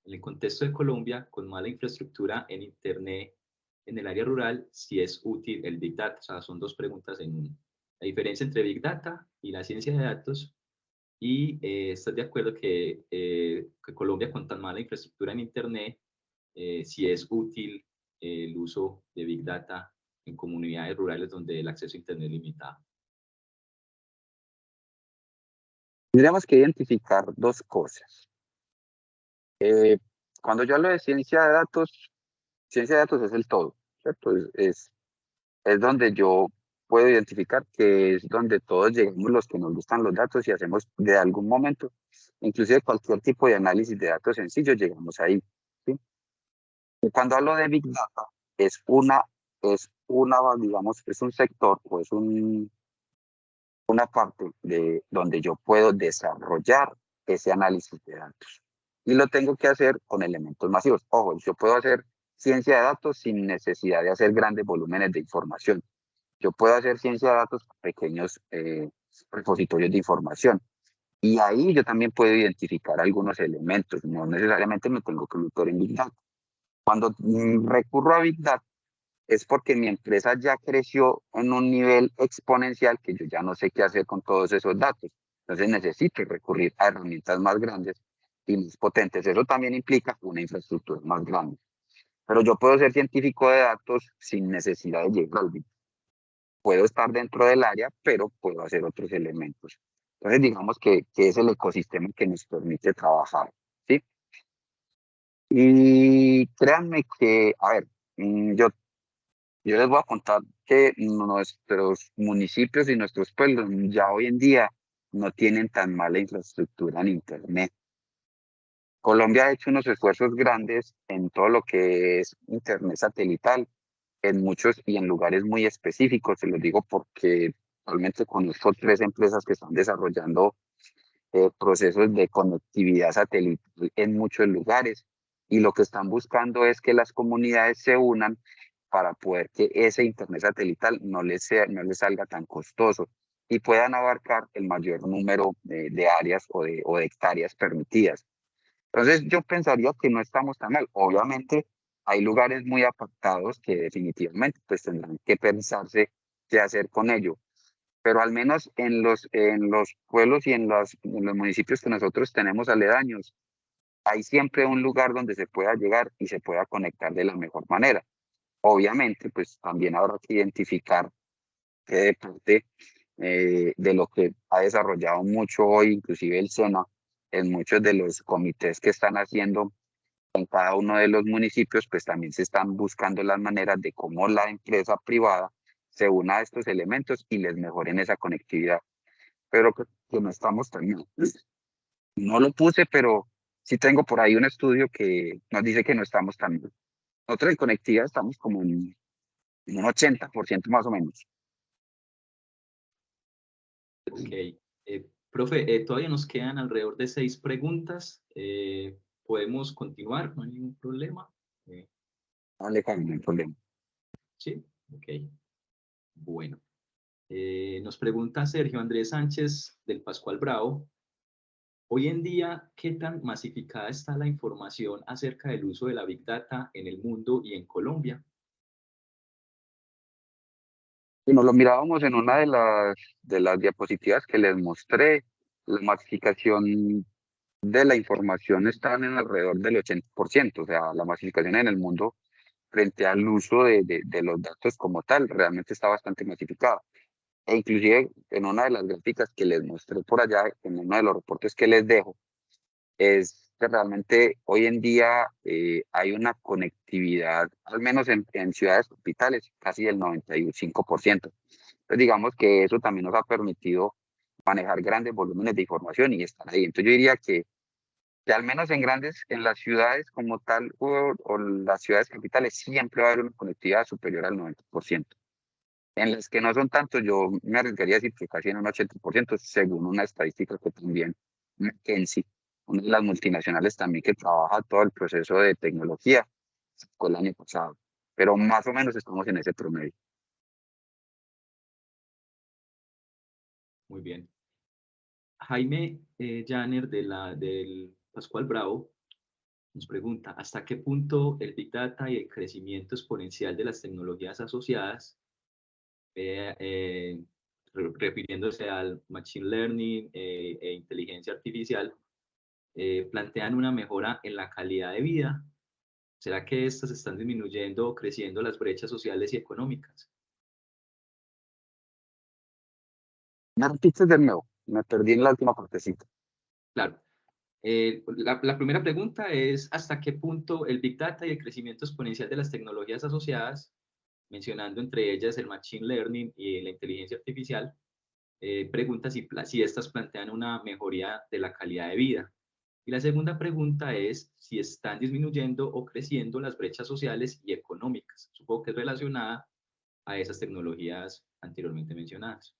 En el contexto de Colombia, con mala infraestructura en Internet en el área rural, si es útil el Big Data. O sea, son dos preguntas en una. La diferencia entre Big Data y la ciencia de datos, Y ¿estás de acuerdo que Colombia, con tan mala infraestructura en Internet, si es útil el uso de Big Data en comunidades rurales donde el acceso a Internet es limitado? Tendríamos que identificar dos cosas. Cuando yo hablo de ciencia de datos es el todo, ¿cierto? Es donde yo puedo identificar que es donde todos llegamos los que nos gustan los datos y hacemos de algún momento, inclusive cualquier tipo de análisis de datos sencillo, llegamos ahí, ¿sí? Y cuando hablo de Big Data, digamos, es un sector o es una parte de donde yo puedo desarrollar ese análisis de datos. Y lo tengo que hacer con elementos masivos. Ojo, yo puedo hacer ciencia de datos sin necesidad de hacer grandes volúmenes de información. Yo puedo hacer ciencia de datos con pequeños repositorios de información. Y ahí yo también puedo identificar algunos elementos. No necesariamente me tengo que meter en Big Data. Cuando recurro a Big Data, es porque mi empresa ya creció en un nivel exponencial que yo ya no sé qué hacer con todos esos datos. Entonces necesito recurrir a herramientas más grandes y más potentes. Eso también implica una infraestructura más grande. Pero yo puedo ser científico de datos sin necesidad de llegar al Big Data. Puedo estar dentro del área, pero puedo hacer otros elementos. Entonces digamos que es el ecosistema que nos permite trabajar, ¿sí? Y créanme que, a ver, yo les voy a contar que nuestros municipios y nuestros pueblos ya hoy en día no tienen tan mala infraestructura en Internet. Colombia ha hecho unos esfuerzos grandes en todo lo que es Internet satelital, en muchos y en lugares muy específicos. Se los digo porque actualmente conozco 3 empresas que están desarrollando procesos de conectividad satelital en muchos lugares. Y lo que están buscando es que las comunidades se unan para poder que ese Internet satelital no les salga tan costoso y puedan abarcar el mayor número de áreas o de hectáreas permitidas. Entonces yo pensaría que no estamos tan mal. Obviamente hay lugares muy apartados que definitivamente pues tendrán que pensarse qué hacer con ello. Pero al menos en los pueblos y en los municipios que nosotros tenemos aledaños, hay siempre un lugar donde se pueda llegar y se pueda conectar de la mejor manera. Obviamente, pues también habrá que identificar que de parte de lo que ha desarrollado mucho hoy, inclusive el SENA, en muchos de los comités que están haciendo en cada uno de los municipios, pues también se están buscando las maneras de cómo la empresa privada se una a estos elementos y les mejoren esa conectividad. Pero que no estamos tan mal. No lo puse, pero sí tengo por ahí un estudio que nos dice que no estamos tan mal. Nosotros en conectividad estamos como en un 80% más o menos. Ok. Profe, todavía nos quedan alrededor de 6 preguntas. ¿Podemos continuar? No hay ningún problema. Dale, Juan, no hay problema. Sí, ok. Bueno. Nos pregunta Sergio Andrés Sánchez del Pascual Bravo. Hoy en día, ¿qué tan masificada está la información acerca del uso de la Big Data en el mundo y en Colombia? Bueno, lo mirábamos en una de las diapositivas que les mostré. La masificación de la información está en alrededor del 80%. O sea, la masificación en el mundo frente al uso de los datos como tal realmente está bastante masificada. E inclusive en una de las gráficas que les mostré por allá, en uno de los reportes que les dejo, es que realmente hoy en día hay una conectividad, al menos en ciudades capitales, casi del 95%. Entonces digamos que eso también nos ha permitido manejar grandes volúmenes de información y estar ahí. Entonces yo diría que al menos en las ciudades como tal o las ciudades capitales siempre va a haber una conectividad superior al 90%. En las que no son tanto, yo me arriesgaría a decir que casi en un 80%, según una estadística que también McKinsey, una de las multinacionales también que trabaja todo el proceso de tecnología, sacó el año pasado. Pero más o menos estamos en ese promedio. Muy bien. Jaime Janer del Pascual Bravo nos pregunta, ¿hasta qué punto el Big Data y el crecimiento exponencial de las tecnologías asociadas refiriéndose al Machine Learning e inteligencia artificial, plantean una mejora en la calidad de vida. ¿Será que estas están disminuyendo o creciendo las brechas sociales y económicas? ¿Me repites de nuevo? Me perdí en la última partecita. Claro. La primera pregunta es, ¿hasta qué punto el Big Data y el crecimiento exponencial de las tecnologías asociadas, mencionando entre ellas el Machine Learning y la inteligencia artificial, pregunta si estas plantean una mejoría de la calidad de vida? Y la segunda pregunta es si están disminuyendo o creciendo las brechas sociales y económicas. Supongo que es relacionada a esas tecnologías anteriormente mencionadas.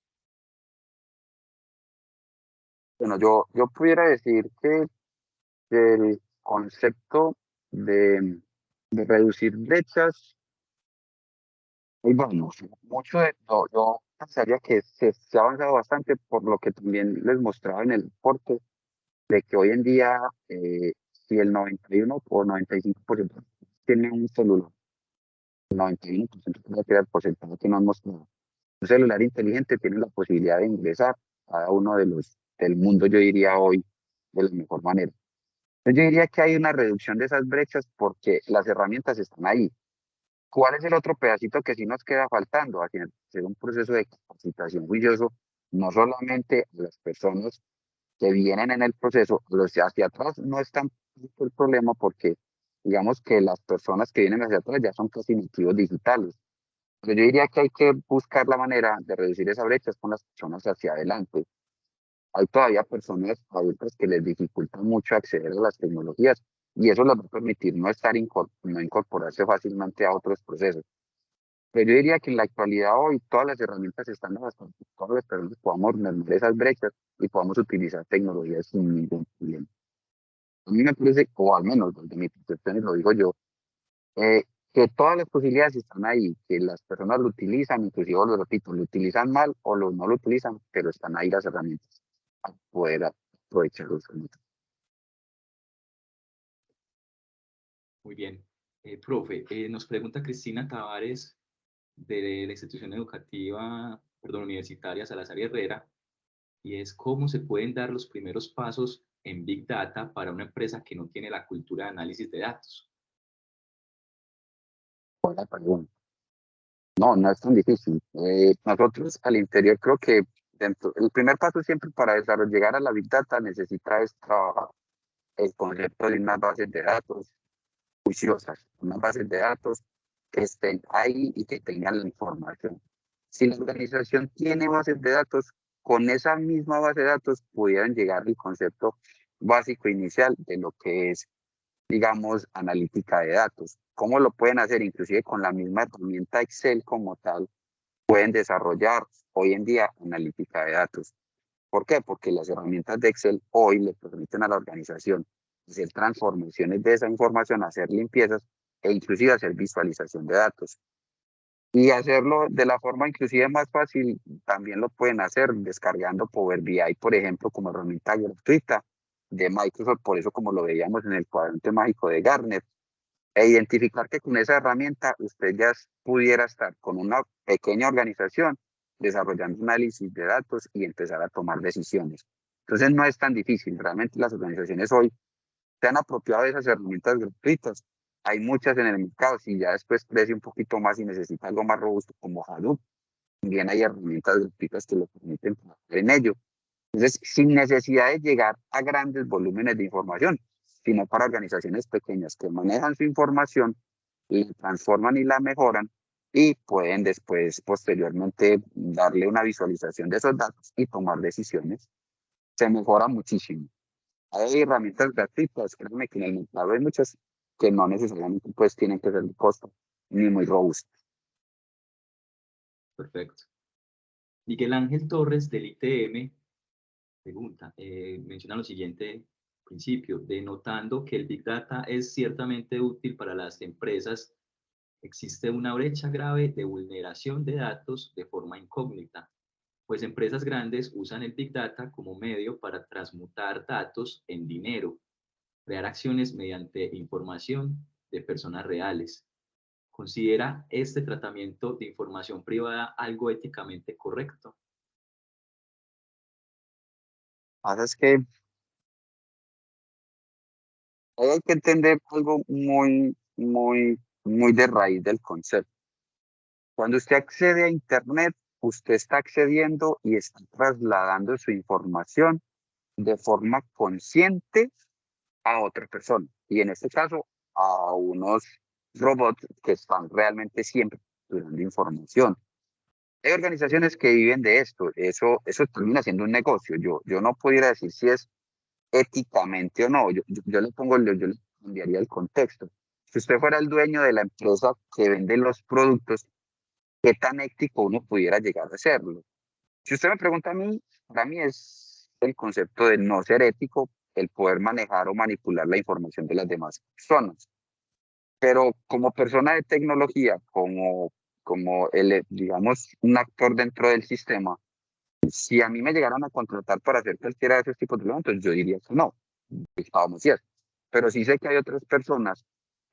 Bueno, yo pudiera decir que el concepto de reducir brechas, ahí vamos, mucho de, yo pensaría que se ha avanzado bastante por lo que también les mostraba en el reporte, de que hoy en día, si el 91 o 95% tiene un celular, el 91% creo que era el porcentaje que nos mostraba, un celular inteligente tiene la posibilidad de ingresar a cada uno de los del mundo, yo diría hoy, de la mejor manera. Entonces, yo diría que hay una reducción de esas brechas porque las herramientas están ahí. ¿Cuál es el otro pedacito que sí nos queda faltando? Hacer un proceso de capacitación juicioso, no solamente a las personas que vienen en el proceso, los de hacia atrás no es tan el problema porque digamos que las personas que vienen hacia atrás ya son casi nativos digitales. Pero yo diría que hay que buscar la manera de reducir esa brecha con las personas hacia adelante. Hay todavía personas adultas que les dificulta mucho acceder a las tecnologías y eso les va a permitir no incorporarse fácilmente a otros procesos. Pero yo diría que en la actualidad hoy todas las herramientas están a nuestro alcance, todas las personas podamos mermar esas brechas y podamos utilizar tecnologías sin ningún problema. A mí me parece, o al menos desde mi percepción, y lo digo yo, que todas las posibilidades están ahí, que las personas lo utilizan, inclusive lo repito, lo utilizan mal o no lo utilizan, pero están ahí las herramientas para poder aprovecharlos. Muy bien. Profe, nos pregunta Cristina Tavares de la institución educativa, perdón, universitaria Salazar y Herrera, y es cómo se pueden dar los primeros pasos en Big Data para una empresa que no tiene la cultura de análisis de datos. Buena pregunta. No, no es tan difícil. Nosotros al interior creo que el primer paso siempre para llegar a la Big Data necesita es trabajar el concepto de unas bases de datos juiciosas, unas bases de datos que estén ahí y que tengan la información. Si la organización tiene bases de datos, con esa misma base de datos pudieran llegar al concepto básico inicial de lo que es, digamos, analítica de datos. ¿Cómo lo pueden hacer? Inclusive con la misma herramienta Excel como tal, pueden desarrollar hoy en día analítica de datos. ¿Por qué? Porque las herramientas de Excel hoy le permiten a la organización hacer transformaciones de esa información, hacer limpiezas e inclusive hacer visualización de datos. Y hacerlo de la forma inclusive más fácil, también lo pueden hacer descargando Power BI, por ejemplo, como herramienta gratuita de Microsoft, por eso como lo veíamos en el cuadrante mágico de Gartner, e identificar que con esa herramienta usted ya pudiera estar con una pequeña organización desarrollando análisis de datos y empezar a tomar decisiones. Entonces no es tan difícil, realmente las organizaciones hoy se han apropiado de esas herramientas gratuitas. Hay muchas en el mercado, si ya después crece un poquito más y necesita algo más robusto como Hadoop, también hay herramientas gratuitas que lo permiten trabajar en ello. Entonces, sin necesidad de llegar a grandes volúmenes de información, sino para organizaciones pequeñas que manejan su información, la transforman y la mejoran y pueden después, posteriormente, darle una visualización de esos datos y tomar decisiones. Se mejora muchísimo. Hay herramientas gratuitas, créanme que en el mercado hay muchas que no necesariamente pues tienen que ser de costo ni muy robustas. Perfecto. Miguel Ángel Torres del ITM pregunta, menciona lo siguiente principio, denotando que el Big Data es ciertamente útil para las empresas, existe una brecha grave de vulneración de datos de forma incógnita, pues empresas grandes usan el Big Data como medio para transmutar datos en dinero, crear acciones mediante información de personas reales. ¿Considera este tratamiento de información privada algo éticamente correcto? Pasa es que hay que entender algo muy de raíz del concepto. Cuando usted accede a Internet, usted está accediendo y está trasladando su información de forma consciente a otra persona. Y en este caso, a unos robots que están realmente siempre dando información. Hay organizaciones que viven de esto. Eso termina siendo un negocio. Yo no pudiera decir si es éticamente o no. Yo le cambiaría el contexto. Si usted fuera el dueño de la empresa que vende los productos, ¿qué tan ético uno pudiera llegar a hacerlo? Si usted me pregunta a mí, para mí es el concepto de no ser ético el poder manejar o manipular la información de las demás personas. Pero como persona de tecnología, como digamos, un actor dentro del sistema, si a mí me llegaran a contratar para hacer cualquiera de esos tipos de elementos, yo diría que no, estábamos ciertos. Pero sí sé que hay otras personas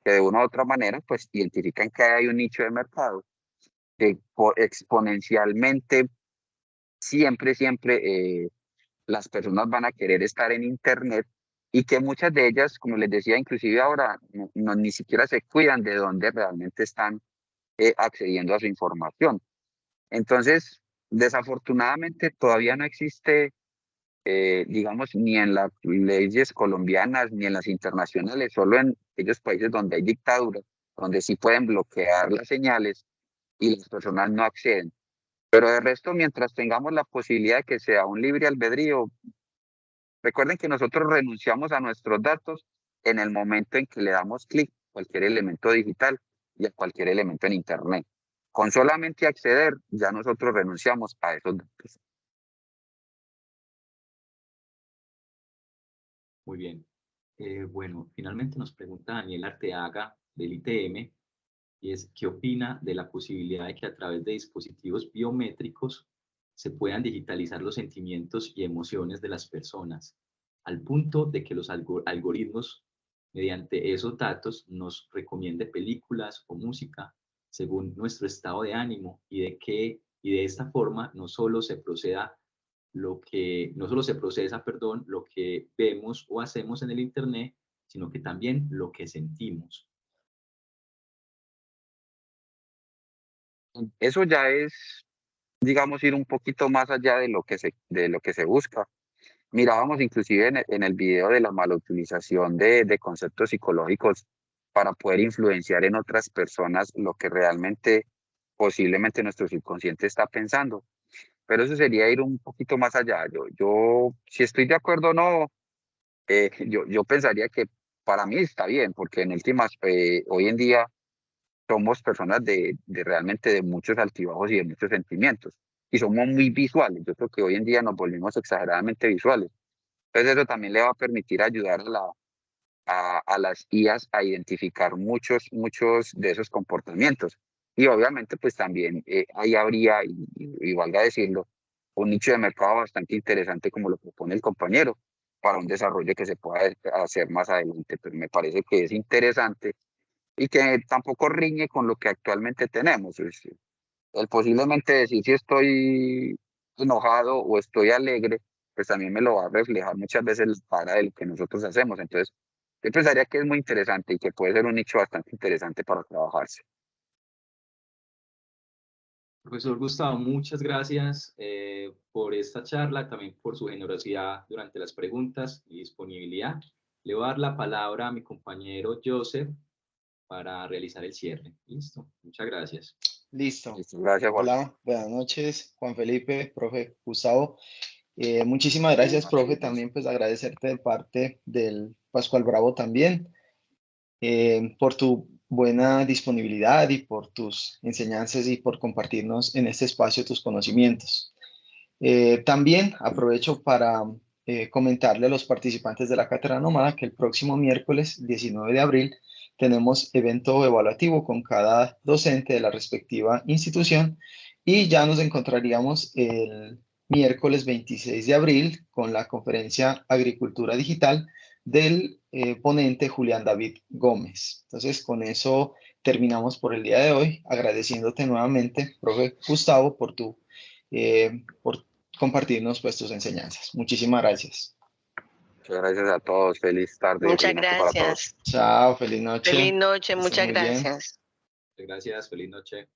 que de una u otra manera, pues identifican que hay un nicho de mercado que exponencialmente siempre las personas van a querer estar en Internet y que muchas de ellas, como les decía, inclusive ahora, ni siquiera se cuidan de dónde realmente están accediendo a su información. Entonces, desafortunadamente, todavía no existe, digamos, ni en las leyes colombianas ni en las internacionales, solo en aquellos países donde hay dictadura, donde sí pueden bloquear las señales y las personas no acceden. Pero de resto, mientras tengamos la posibilidad de que sea un libre albedrío, recuerden que nosotros renunciamos a nuestros datos en el momento en que le damos clic a cualquier elemento digital y a cualquier elemento en Internet. Con solamente acceder, ya nosotros renunciamos a esos datos. Muy bien. Bueno, finalmente nos pregunta Daniel Arteaga del ITM, y es, ¿qué opina de la posibilidad de que a través de dispositivos biométricos se puedan digitalizar los sentimientos y emociones de las personas, al punto de que los algoritmos, mediante esos datos, nos recomiende películas o música según nuestro estado de ánimo, y de esta forma no solo se procesa, lo que vemos o hacemos en el Internet, sino que también lo que sentimos? Eso ya es, digamos, ir un poquito más allá de lo que se busca. Mirábamos inclusive en el video de la mala utilización de conceptos psicológicos para poder influenciar en otras personas lo que realmente posiblemente nuestro subconsciente está pensando. Pero eso sería ir un poquito más allá. Si estoy de acuerdo o no, yo pensaría que para mí está bien, porque en últimas, hoy en día somos personas de realmente de muchos altibajos y de muchos sentimientos. Y somos muy visuales. Yo creo que hoy en día nos volvimos exageradamente visuales. Entonces eso también le va a permitir ayudar a las IAs a identificar muchos de esos comportamientos. Y obviamente pues también ahí habría, y valga decirlo, un nicho de mercado bastante interesante como lo propone el compañero para un desarrollo que se pueda hacer más adelante. Pero me parece que es interesante y que tampoco riñe con lo que actualmente tenemos. El posiblemente decir si estoy enojado o estoy alegre, pues también me lo va a reflejar muchas veces la cara de lo que nosotros hacemos. Entonces, yo pensaría que es muy interesante y que puede ser un nicho bastante interesante para trabajarse. Profesor Gustavo, muchas gracias por esta charla, también por su generosidad durante las preguntas y disponibilidad. Le voy a dar la palabra a mi compañero Joseph para realizar el cierre. Listo, muchas gracias. Listo. Gracias, Juan. Hola, buenas noches, Juan Felipe, profe Gustavo. Muchísimas gracias, profe. También pues agradecerte de parte del Pascual Bravo también por tu buena disponibilidad y por tus enseñanzas y por compartirnos en este espacio tus conocimientos. También aprovecho para comentarle a los participantes de la Cátedra Nómada que el próximo miércoles 19 de abril tenemos evento evaluativo con cada docente de la respectiva institución y ya nos encontraríamos el miércoles 26 de abril con la conferencia Agricultura Digital del ponente Julián David Gómez. Entonces, con eso terminamos por el día de hoy, agradeciéndote nuevamente, profe Gustavo, por compartirnos pues tus enseñanzas. Muchísimas gracias. Muchas gracias a todos. Feliz tarde. Muchas feliz noche para todos. gracias. Chao, feliz noche. Feliz noche, Que estén muchas muy bien. gracias. Gracias, feliz noche.